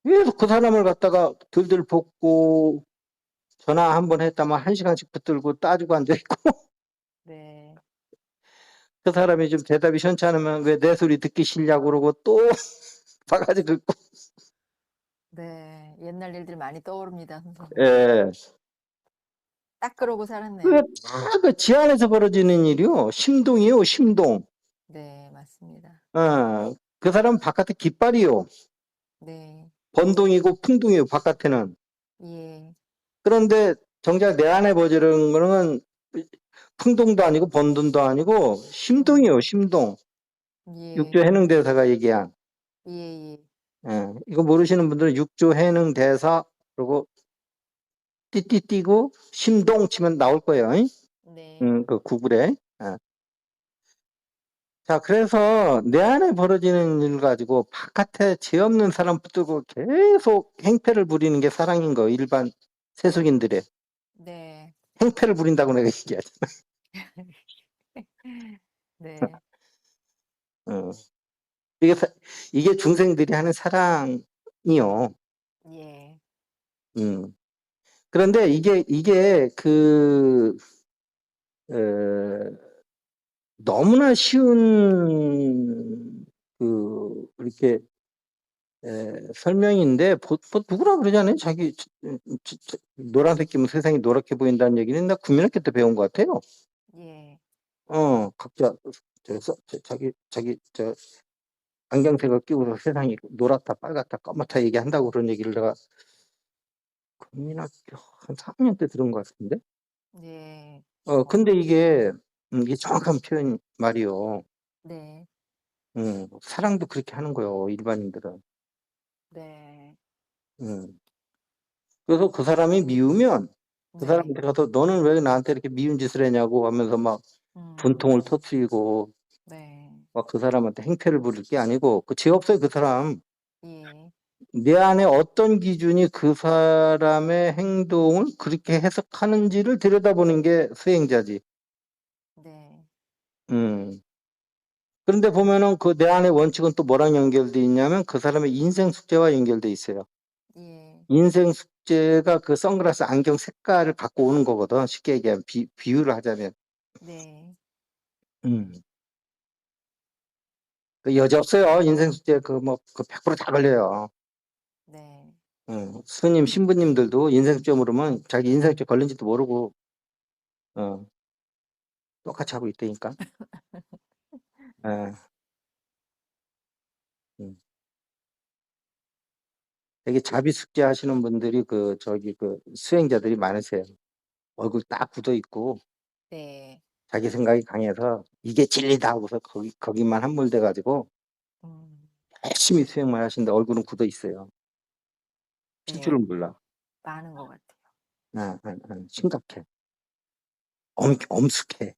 계속 그 사람을 갖다가 들들 볶고 전화 한 번 했다면 1시간씩 붙들고 따지고 앉아있고 네. 그 사람이 좀 대답이 시원치 않으면 왜 내 소리 듣기 싫냐고 그러고 또 바가지 긁고. 네. 옛날 일들 많이 떠오릅니다, 선생님. 예. 딱 그러고 살았네요. 그 지안에서 벌어지는 일이요. 심동이요, 심동. 네, 맞습니다. 그 사람 바깥에 깃발이요. 네. 번동이고 풍동이요, 바깥에는. 예. 그런데 정작 내 안에 벌어지는 거는 풍동도 아니고 번동도 아니고 심동이요, 심동. 예. 육조 해능대사가 얘기한. 예, 예. 이거 모르시는 분들은 육조 해능대사 그리고 띠띠띠고 심동 치면 나올 거예요. 네. 그 구글에. 자, 그래서 내 안에 벌어지는 일 가지고 바깥에 죄 없는 사람 붙들고 계속 행패를 부리는 게 사랑인 거, 일반 세속인들의. 네. 행패를 부린다고 내가 얘기하지. 네. 어. 이게 중생들이 하는 사랑이요. 예. 그런데 이게 어, 너무나 쉬운 이렇게 설명인데 누구나 그러잖아요. 자기 노란색 끼면 세상이 노랗게 보인다는 얘기는 나 국민학교 때 배운 것 같아요. 예. 각자 자기 안경색을 끼고서 세상이 노랗다, 빨갛다, 까맣다 얘기한다고 그런 얘기를 내가 국민학교 한 4학년 때 들은 것 같은데. 예. 근데 이게 정확한 표현 말이요. 네. 사랑도 그렇게 하는 거예요, 일반인들은. 네. 그래서 그 사람이 미우면 그 네. 사람한테 가서 너는 왜 나한테 이렇게 미운 짓을 했냐고 하면서 막 분통을 터뜨리고 네. 막 그 사람한테 행패를 부릴 게 아니고 그 죄 없어요, 그 사람. 예. 내 안에 어떤 기준이 그 사람의 행동을 그렇게 해석하는지를 들여다보는 게 수행자지. 네. 그런데 보면은 그 내 안의 원칙은 또 뭐랑 연결돼 있냐면 그 사람의 인생 숙제와 연결돼 있어요. 예. 인생 숙제가 그 선글라스 안경 색깔을 갖고 오는 거거든. 쉽게 얘기하면 비유를 하자면. 네. 그 여지 없어요. 인생 숙제 그 100%다 걸려요. 네. 스님, 신부님들도 인생 숙제 물으면 자기 인생 숙제 걸린지도 모르고 똑같이 하고 있다니까. 예. 음. 되게 자비 숙제 하시는 분들이 그 수행자들이 많으세요. 얼굴 딱 굳어 있고 네. 자기 생각이 강해서 이게 진리다 하고서 거기만 함몰돼 가지고 음. 열심히 수행만 하시는데 얼굴은 굳어 있어요. 칠 네. 줄은 몰라. 많은 것 같아요. 심각해. 엄숙해.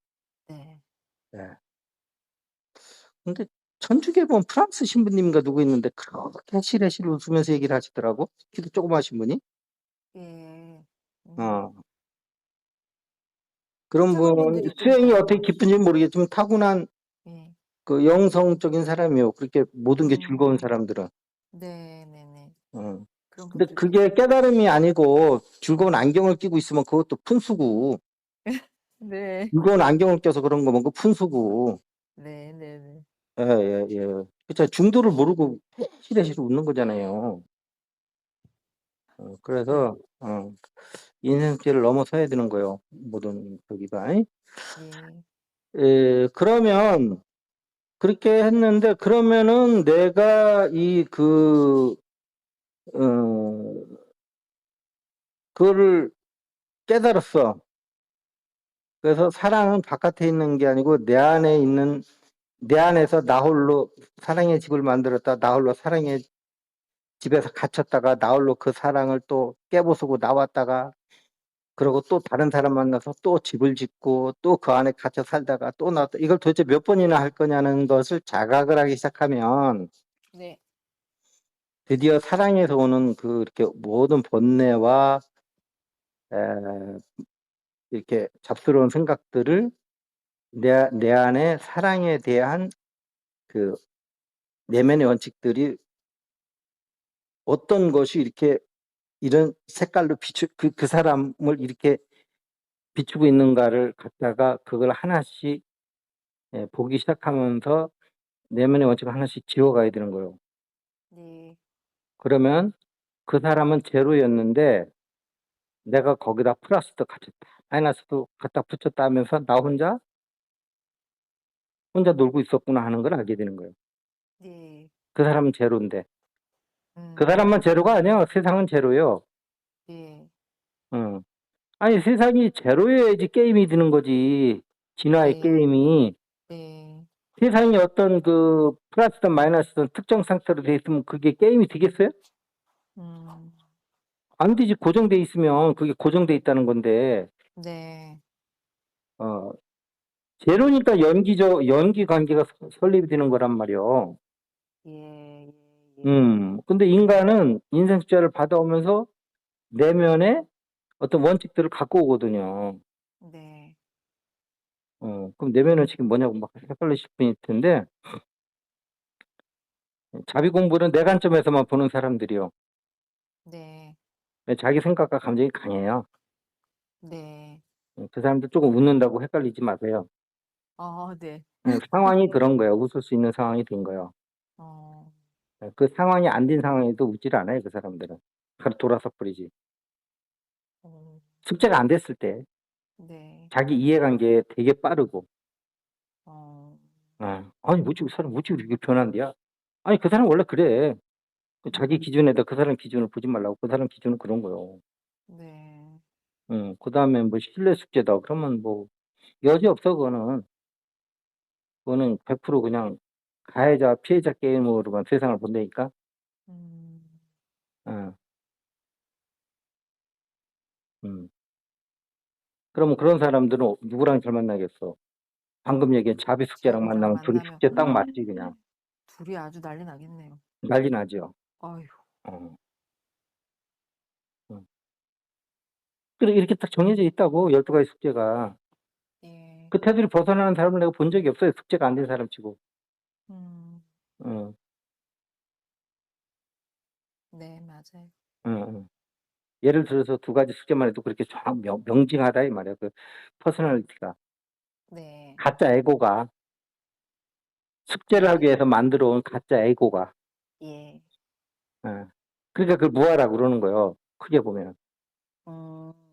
네. 예. 근데 천주교에 보면 프랑스 신부님인가 누구 있는데 그렇게 실실 웃으면서 얘기를 하시더라고. 키도 조그마신 분이. 예. 어. 그런 착한 분 분들이 또 수행이 어떻게 많아요. 깊은지는 모르겠지만 타고난 예. 그 영성적인 사람이요. 그렇게 모든 게 즐거운 음. 사람들은. 네네네. 어. 그런 근데 분들도 그게 있어요. 깨달음이 아니고 즐거운 안경을 끼고 있으면 그것도 푼수고 네. 즐거운 안경을 껴서 그런 거면 그 푼수고. 네네네. 예예예. 그쵸. 중도를 모르고 실실 웃는 거잖아요. 네. 그래서 인생길을 넘어서야 되는 거예요. 모든 저기가. 예. 그러면 그렇게 했는데 그러면은 내가 어 그거를 깨달았어. 그래서 사랑은 바깥에 있는 게 아니고 내 안에서 나 홀로 사랑의 집을 만들었다. 나 홀로 사랑의 집에서 갇혔다가 나 홀로 그 사랑을 또 깨부수고 나왔다가 그러고 또 다른 사람 만나서 또 집을 짓고 또 그 안에 갇혀 살다가 또 나왔다. 이걸 도대체 몇 번이나 할 거냐는 것을 자각을 하기 시작하면 네. 드디어 사랑에서 오는 그 이렇게 모든 번뇌와 에, 이렇게 잡스러운 생각들을 내 안에 사랑에 대한 그 내면의 원칙들이 어떤 것이 이렇게 이런 색깔로 그 사람을 이렇게 비추고 있는가를 갖다가 그걸 하나씩 보기 시작하면서 내면의 원칙을 하나씩 지워가야 되는 거예요. 네. 그러면 그 사람은 제로였는데 내가 거기다 플러스도 갖췄다. 마이너스도 갖다 붙였다 하면서 나 혼자 놀고 있었구나 하는 걸 알게 되는 거예요. 네. 그 사람은 제로인데. 그 음. 사람만 제로가 아니야. 세상은 제로요. 예. 응. 아니, 세상이 제로여야지 게임이 드는 거지. 진화의 네. 게임이. 네. 세상이 어떤 그 플러스든 마이너스든 특정 상태로 돼 있으면 그게 게임이 되겠어요? 음. 안 되지. 고정돼 있으면 그게 고정돼 있다는 건데, 네. 어, 제로니까 연기 관계가 설립이 되는 거란 말이요. 예. 예. 예. 근데 인간은 인생 숫자를 받아오면서 내면에 어떤 원칙들을 갖고 오거든요. 네. 그럼 내면은 지금 뭐냐고 막 헷갈리실 분이 있을 텐데, 자비 공부는 내 관점에서만 보는 사람들이요. 네. 자기 생각과 감정이 강해요. 네. 그 사람들 조금 웃는다고 헷갈리지 마세요. 네. 상황이 그런 거예요. 웃을 수 있는 상황이 된 거예요. 어. 그 상황이 안 된 상황에도 웃질 않아요. 그 사람들은. 바로 돌아서 버리지. 어. 숙제가 안 됐을 때 네. 자기 이해관계 되게 빠르고, 어. 아니 뭐지 그 사람 뭐지 이렇게 변한대야. 아니 그 사람 원래 그래. 자기 기준에다 그 사람 기준을 보지 말라고. 그 사람 기준은 그런 거요. 네. 그다음에 뭐 신뢰 숙제다 그러면 뭐 여지 없어. 그거는 100% 그냥 가해자 피해자 게임으로만 세상을 본다니까. 음. 어, 음. 그러면 그런 사람들은 누구랑 잘 만나겠어? 방금 얘기한 자비 숙제랑 자비랑 만나면 둘이 만나면 숙제 딱 맞지 그냥. 둘이 아주 난리 나겠네요. 난리 나죠. 아유. 어. 어. 그래 이렇게 딱 정해져 있다고 12가지 숙제가. 예. 그 테두리 벗어나는 사람을 내가 본 적이 없어요. 숙제가 안 된 사람 치고. 음. 어, 네, 맞아요. 어. 예를 들어서 2가지 숙제만 해도 그렇게 명징하다 이 말이야. 그 퍼스널리티가. 네. 가짜 에고가 숙제를 하기 네. 위해서 만들어 온 가짜 에고가. 예. 어. 그러니까 그걸 무아라고 그러는 거예요. 크게 보면.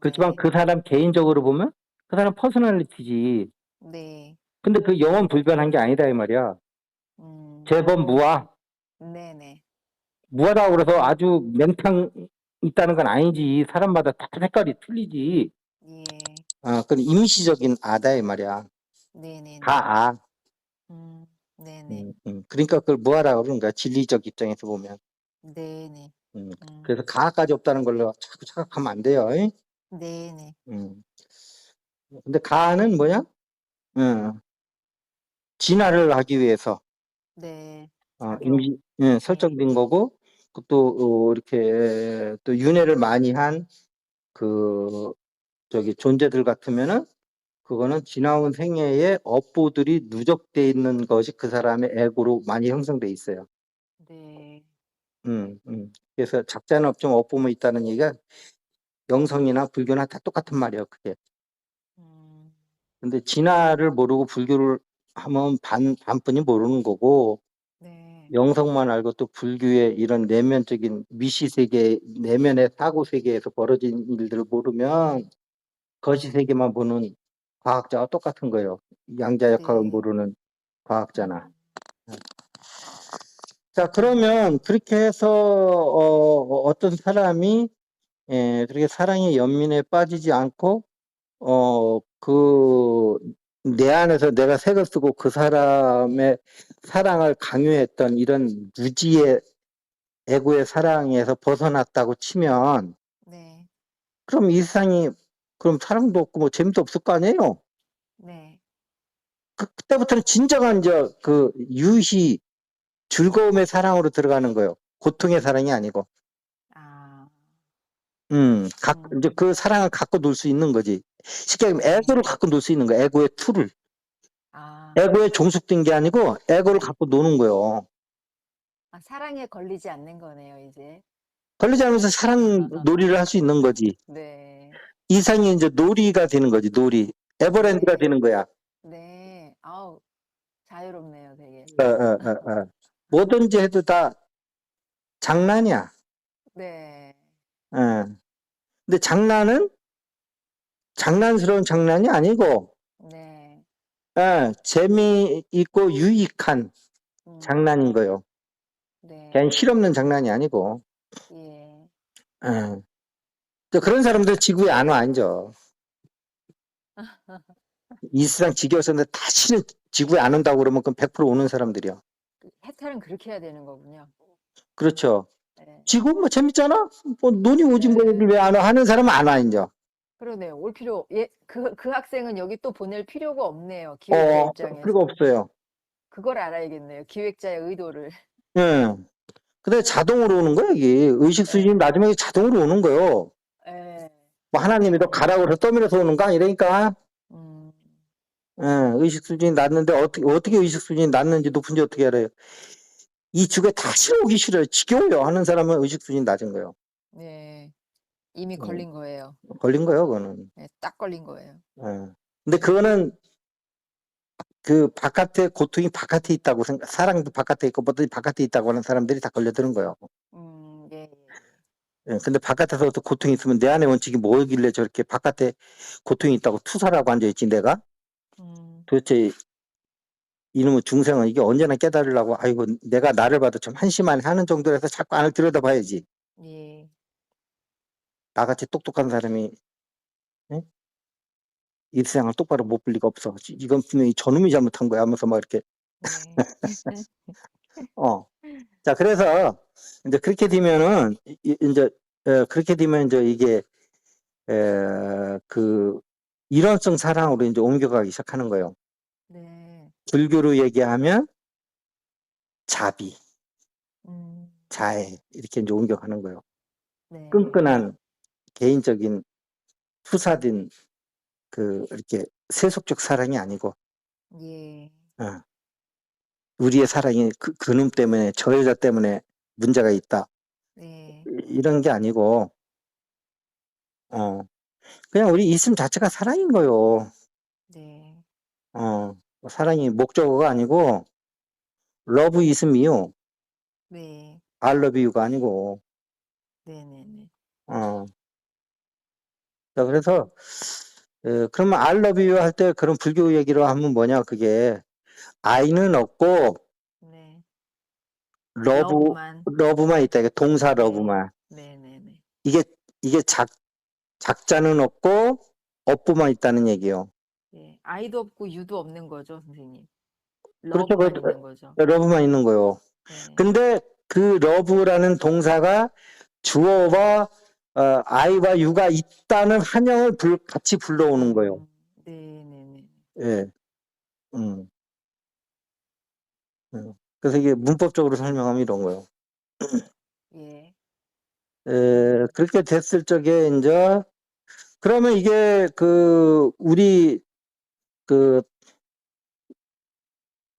그렇지만 네. 그 사람 개인적으로 보면 그 사람 퍼스널리티지. 네. 근데 그 영원 불변한 게 아니다 이 말이야. 음. 제법 무아. 네네. 무아라고 그래서 아주 맹탕 있다는 건 아니지. 사람마다 다 색깔이 틀리지. 예. 그건 임시적인 아다 이 말이야. 네네네. 다 아. 음. 네네. 그러니까 그걸 무아라고 그러는 거야. 진리적 입장에서 보면. 네네. 그래서 가까지 없다는 걸로 자꾸 착각하면 안 돼요. 이? 네네. 근데 가는 뭐야? 진화를 하기 위해서 네. 작용. 네. 설정된 거고, 또 이렇게 또 윤회를 많이 한 그 저기 존재들 같으면은 그거는 지나온 생애의 업보들이 누적돼 있는 것이 그 사람의 에고로 많이 형성돼 있어요. 네. 그래서 작자는 업종 업보만 있다는 얘기가 영성이나 불교나 다 똑같은 말이에요. 그게. 음. 근데 진화를 모르고 불교를 하면 반뿐이 모르는 거고, 네. 영성만 알고 또 불교의 이런 내면적인 미시세계, 내면의 사고세계에서 벌어진 일들을 모르면 거시세계만 보는 과학자와 똑같은 거예요. 양자역학을 네. 모르는 과학자나. 음. 자, 그러면 그렇게 해서 어떤 사람이 그렇게 사랑의 연민에 빠지지 않고 내 안에서 내가 색을 쓰고 그 사람의 사랑을 강요했던 이런 무지의 에고의 사랑에서 벗어났다고 치면 네. 그럼 이 세상이 그럼 사랑도 없고 뭐 재미도 없을 거 아니에요. 네. 그때부터는 진정한 그 유희, 즐거움의 사랑으로 들어가는 거예요. 고통의 사랑이 아니고. 아, 이제 그 음, 사랑을 갖고 놀 수 있는 거지. 쉽게 얘기하면 네. 에고를 갖고 놀 수 있는 거야. 에고의 툴을. 아, 에고에 종속된 게 아니고 에고를 네. 갖고 노는 거예요. 아, 사랑에 걸리지 않는 거네요, 이제. 걸리지 않으면서 사랑 놀이를 할 수 있는 거지. 네. 이상이 이제 놀이가 되는 거지, 놀이. 에버랜드가 네. 되는 거야. 네. 아우, 자유롭네요, 되게. 뭐든지 해도 다 장난이야. 네. 어. 근데 장난은 장난스러운 장난이 아니고, 네. 재미있고 유익한 장난인 음, 거예요. 그냥 네. 실없는 장난이 아니고. 예. 어. 또 그런 사람들 지구에 안 와, 이제. 이 세상 지겨웠었는데 다시는 지구에 안 온다고 그러면 그건 100% 오는 사람들이야. 해탈은 그렇게 해야 되는 거군요. 그렇죠. 네. 지구 뭐 재밌잖아? 뭐 논이 오지 뭐 네. 왜 안 와? 하는 사람은 안 와, 이제. 그러네요. 올 필요, 예, 그 학생은 여기 또 보낼 필요가 없네요. 기획자 필요가 입장에서. 없어요. 그걸 알아야겠네요. 기획자의 의도를. 예. 근데 자동으로 오는 거야, 이게. 의식 수준이 예. 낮으면 이게 자동으로 오는 거예요. 예. 뭐 하나님이 너 그렇죠. 가라고 해서 떠밀어서 오는 거 아니라니까. 음, 의식 수준이 낮는데 어떻게 의식 수준이 낮는지 높은지 어떻게 알아요? 이 지구에 다시 오기 싫어요. 지겨워요. 하는 사람은 의식 수준이 낮은 거예요. 네. 이미 음, 걸린 거예요. 걸린 거예요, 그거는. 네, 딱 걸린 거예요. 근데 그거는 그 바깥에 고통이 바깥에 있다고 사랑도 바깥에 있고 뭐든지 바깥에 있다고 하는 사람들이 다 걸려드는 거예요. 예, 예, 근데 바깥에서 또 고통이 있으면 내 안의 원칙이 뭐길래 저렇게 바깥에 고통이 있다고 투사라고 앉아있지 내가? 음, 도대체 이놈의 중생은 이게 언제나 깨달으려고 아이고 내가 나를 봐도 좀 한심한 하는 정도로 해서 자꾸 안을 들여다봐야지. 예, 나같이 똑똑한 사람이 응? 이 세상을 똑바로 못 볼 리가 없어. 이건 분명히 저놈이 잘못한 거야 하면서 막 이렇게 네. 어. 자 그래서 이제 그렇게 되면은 이제 그렇게 되면 이제 이게 그 일원성 사랑으로 이제 옮겨가기 시작하는 거예요. 네. 불교로 얘기하면 자비, 음, 자애 이렇게 이제 옮겨가는 거예요. 네. 끈끈한 개인적인 투사된 그 이렇게 세속적 사랑이 아니고 예, 어, 우리의 사랑이 그놈 때문에 저 여자 때문에 문제가 있다 네, 이런 게 아니고 그냥 우리 있음 자체가 사랑인 거요. 네, 사랑이 목적어가 아니고 love isme요. 네, I love you가 아니고 네, 네, 네. 어. 자, 그래서 그러면 I love you 할 때 그런 불교 얘기로 하면 뭐냐 그게 I는 없고 네. 러브 러브만. 러브만 있다. 이게 동사 네, 러브만. 네, 네, 네. 이게 이게 작자는 없고 업부만 있다는 얘기예요. 예, 아이도 없고 유도 없는 거죠, 선생님. 그렇죠. 러브만 있는 거죠. 러브만 있는 거예요. 네. 근데 그 러브라는 동사가 주어와 I와 U가 있다는 한영을 같이 불러오는 거예요. 네, 네, 네. 예. 음. 그래서 이게 문법적으로 설명하면 이런 거예요. 예. 그렇게 됐을 적에 이제 그러면 이게 우리 그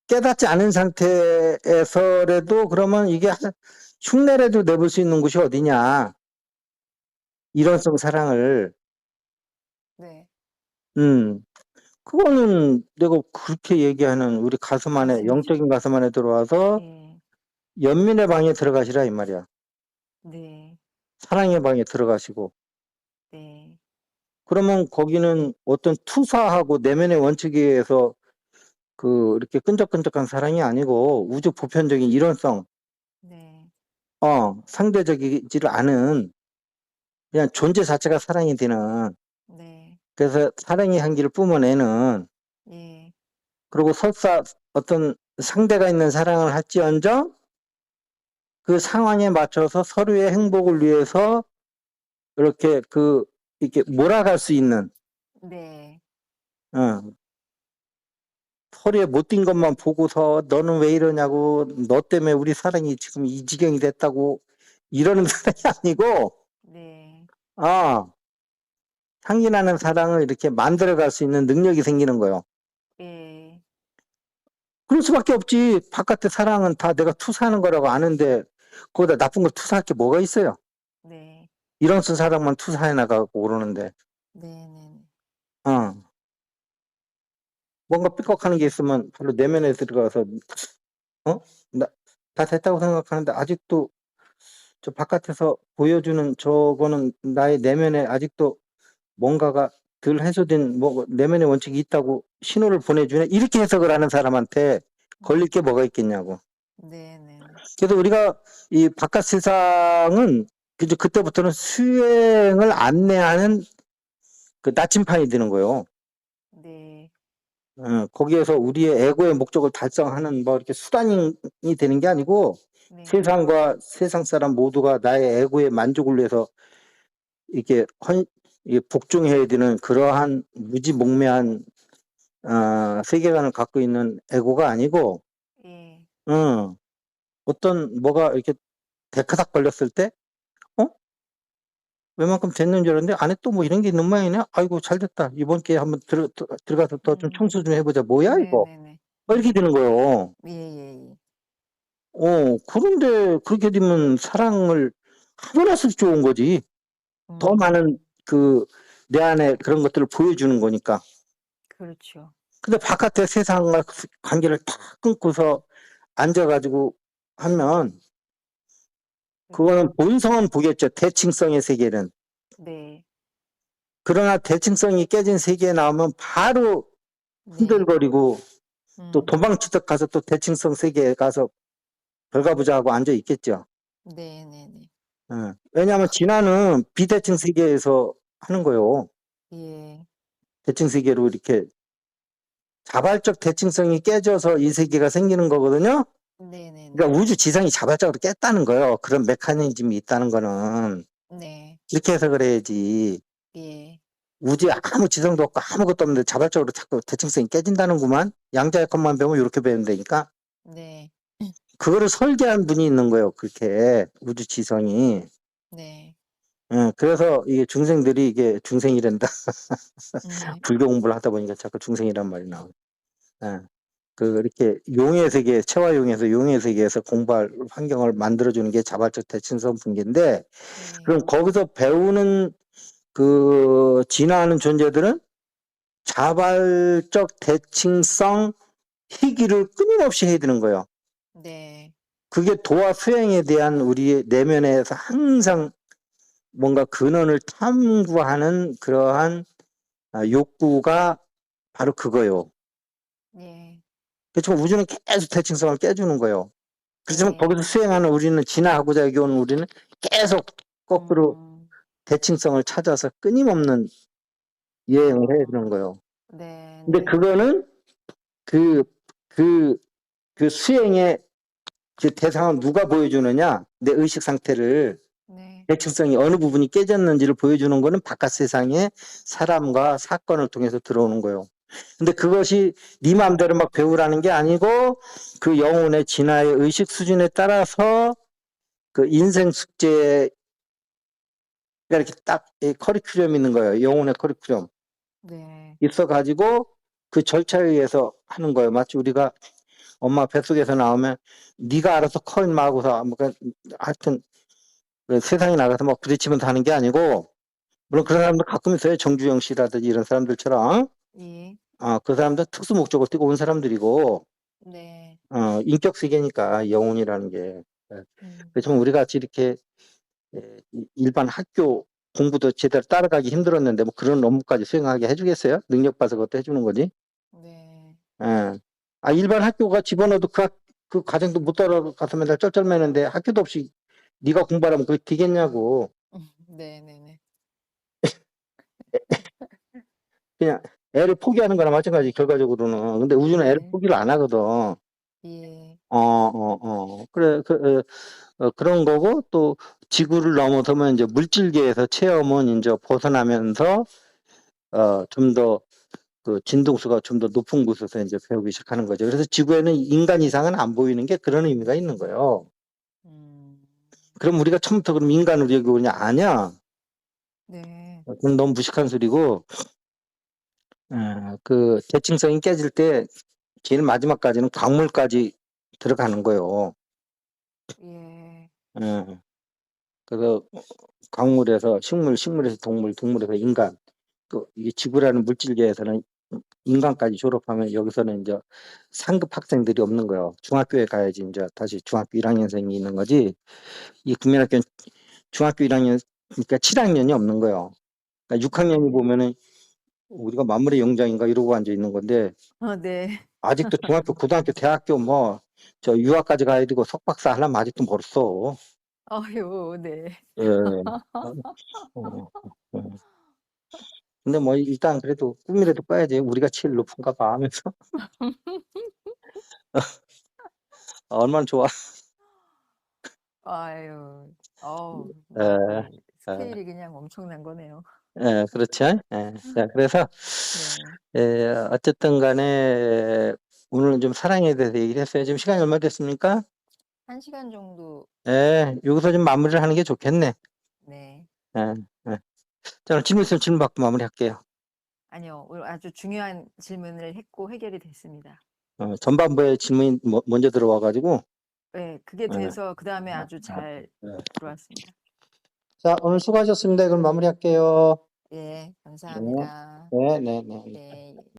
깨닫지 않은 상태에서라도 그러면 이게 흉내라도 내볼 수 있는 곳이 어디냐? 일원성 사랑을. 네. 음. 그거는 내가 그렇게 얘기하는 우리 가슴 안에 영적인 가슴 안에 들어와서 예. 연민의 방에 들어가시라 이 말이야. 네. 사랑의 방에 들어가시고. 네. 그러면 거기는 어떤 투사하고 내면의 원칙에 의해서 이렇게 끈적끈적한 사랑이 아니고 우주 보편적인 일원성, 네. 상대적이지를 않은 그냥 존재 자체가 사랑이 되는 네. 그래서 사랑의 향기를 뿜어내는 예. 그리고 설사 어떤 상대가 있는 사랑을 할지언정 그 상황에 맞춰서 서로의 행복을 위해서 이렇게 이렇게 몰아갈 수 있는, 네. 어, 허리에 못 띈 것만 보고서 너는 왜 이러냐고, 너 때문에 우리 사랑이 지금 이 지경이 됐다고 이러는 사랑이 아니고, 네. 아, 향기 나는 사랑을 이렇게 만들어갈 수 있는 능력이 생기는 거예요. 예. 그럴 수밖에 없지. 바깥의 사랑은 다 내가 투사하는 거라고 아는데, 거기다 나쁜 걸 투사할 게 뭐가 있어요? 네. 이런 쓴 사랑만 투사해 나가고 그러는데, 네네. 어, 뭔가 삐걱하는 게 있으면 바로 내면에 들어가서, 어? 다 됐다고 생각하는데, 아직도 저 바깥에서 보여주는 저거는 나의 내면에 아직도 뭔가가 덜 해소된 뭐 내면의 원칙이 있다고 신호를 보내주네. 이렇게 해석을 하는 사람한테 걸릴 게 뭐가 있겠냐고. 네네. 그래서 우리가 이 바깥 세상은 그때부터는 수행을 안내하는 그 나침판이 되는 거예요. 네. 거기에서 우리의 에고의 목적을 달성하는 뭐 이렇게 수단이 되는 게 아니고 네. 세상과 세상 사람 모두가 나의 에고의 만족을 위해서 이렇게 이게 복종해야 되는 그러한 무지몽매한 세계관을 갖고 있는 에고가 아니고, 예. 어떤 뭐가 이렇게 데크닥 걸렸을 때, 어? 웬만큼 됐는 줄 알았는데 안에 또 뭐 이런 게 있는 모양이네. 아이고 잘 됐다. 이번 기회에 한번 들어가서 더 좀 청소 좀 해보자. 뭐야 이거? 네네네. 이렇게 되는 거예요. 예예예. 그런데 그렇게 되면 사랑을 하고 나서 좋은 거지. 더 많은 내 안에 그런 것들을 보여주는 거니까. 그렇죠. 근데 바깥의 세상과 관계를 탁 끊고서 앉아가지고 하면, 그거는 그렇죠. 본성은 보겠죠. 대칭성의 세계는. 네. 그러나 대칭성이 깨진 세계에 나오면 바로 네. 흔들거리고 또 음. 도망치듯 가서 또 대칭성 세계에 가서 별가부자 하고 앉아 있겠죠. 네네네. 왜냐하면 진화는 비대칭 세계에서 하는 거예요. 예. 대칭 세계로 이렇게 자발적 대칭성이 깨져서 이 세계가 생기는 거거든요. 네네네. 그러니까 우주 지성이 자발적으로 깼다는 거예요. 그런 메커니즘이 있다는 거는. 네. 이렇게 해석을 해야지. 예. 우주에 아무 지성도 없고 아무것도 없는데 자발적으로 자꾸 대칭성이 깨진다는구만. 양자의 것만 배우면 이렇게 배운다니까. 네. 그거를 설계한 분이 있는 거예요. 그렇게 우주 지성이. 네. 그래서 이게 중생들이 이게 중생이란다. 네. 불교 공부를 하다 보니까 자꾸 중생이란 말이 나오네. 이렇게 용의 세계, 체화용에서 용의 세계에서 공부할 환경을 만들어주는 게 자발적 대칭성 분계인데, 네. 그럼 거기서 배우는 진화하는 존재들은 자발적 대칭성 희귀를 끊임없이 해야 되는 거예요. 네. 그게 도와 수행에 대한 우리의 내면에서 항상 뭔가 근원을 탐구하는 그러한 욕구가 바로 그거예요. 예. 그렇지만 우주는 계속 대칭성을 깨주는 거예요. 그렇지만 예. 거기서 수행하는 우리는 진화하고자 여기 오는 우리는 계속 거꾸로 대칭성을 찾아서 끊임없는 여행을 해야 되는 거예요. 네. 근데 네. 그거는 그, 그 수행의 그 대상은 누가 보여주느냐? 내 의식 상태를 네. 대칭성이 어느 부분이 깨졌는지를 보여주는 거는 바깥 세상의 사람과 사건을 통해서 들어오는 거예요. 근데 그것이 네 마음대로 막 배우라는 게 아니고 그 영혼의 진화의 의식 수준에 따라서 그 인생 숙제가 이렇게 딱 커리큘럼이 있는 거예요. 영혼의 커리큘럼. 네. 있어가지고 그 절차에 의해서 하는 거예요. 마치 우리가 엄마 뱃속에서 나오면 네가 알아서 커 임마 하고서 하여튼 세상에 나가서 막 부딪히면서 하는 게 아니고, 물론 그런 사람도 가끔 있어요. 정주영 씨라든지 이런 사람들처럼. 예. 그 사람들 특수 목적을 띠고 온 사람들이고, 네. 인격 세계니까 영혼이라는 게. 그렇지만 우리 같이 이렇게 일반 학교 공부도 제대로 따라가기 힘들었는데 뭐 그런 업무까지 수행하게 해주겠어요? 능력 봐서 그것도 해주는 거지. 네. 예. 일반 학교가 집어넣어도 그 과정도 못 따라가서 맨날 쩔쩔매는데 학교도 없이 네가 공부하라면 그게 되겠냐고. 네네네. 그냥 애를 포기하는 거나 마찬가지 결과적으로는. 근데 우주는 애를 네. 포기를 안 하거든. 예. 그래, 그런 거고, 또, 지구를 넘어서면 이제 물질계에서 체험은 이제 벗어나면서, 좀 더, 그 진동수가 좀 더 높은 곳에서 이제 배우기 시작하는 거죠. 그래서 지구에는 인간 이상은 안 보이는 게 그런 의미가 있는 거예요. 음. 그럼 우리가 처음부터 그럼 인간으로 여기고 그냥 아니야. 네. 그건 너무 무식한 소리고, 그 대칭성이 깨질 때 제일 마지막까지는 광물까지 들어가는 거예요. 예. 예. 그래서 광물에서 식물, 식물에서 동물, 동물에서 인간. 또 이게 지구라는 물질계에서는 인간까지 졸업하면 여기서는 이제 상급 학생들이 없는 거예요. 중학교에 가야지 이제 다시 중학교 1학년생이 있는 거지. 이 국민학교는 중학교 1학년, 그러니까 7학년이 없는 거예요. 그러니까 6학년이 보면은 우리가 만물의 영장인가 이러고 앉아 있는 건데 네. 아직도 중학교, 고등학교, 대학교 뭐 저 유학까지 가야 되고 석박사 하려면 아직도 멀었어. 아유, 네. 예. 어, 어. 근데 뭐 일단 그래도 꿈이라도 꿔야지. 우리가 제일 높은가 봐 하면서 얼마나 좋아. 아유. 어우, 뭐 예, 그 예, 스케일이 그냥 엄청난 거네요. 예, 그렇죠. 예. 자, 그래서 네. 어쨌든 간에 오늘은 좀 사랑에 대해서 얘기를 했어요. 지금 시간이 얼마 됐습니까? 1시간 정도. 예, 여기서 좀 마무리를 하는 게 좋겠네. 네. 예, 예. 자, 오늘 질문 있으면 질문 받고 마무리할게요. 아니요. 오늘 아주 중요한 질문을 했고 해결이 됐습니다. 전반부에 질문이 먼저 들어와가지고. 네. 그게 예, 돼서 그다음에 아주 잘 예. 들어왔습니다. 자, 오늘 수고하셨습니다. 그럼 마무리할게요. 예. 네, 감사합니다. 네, 네, 네. 네. 네.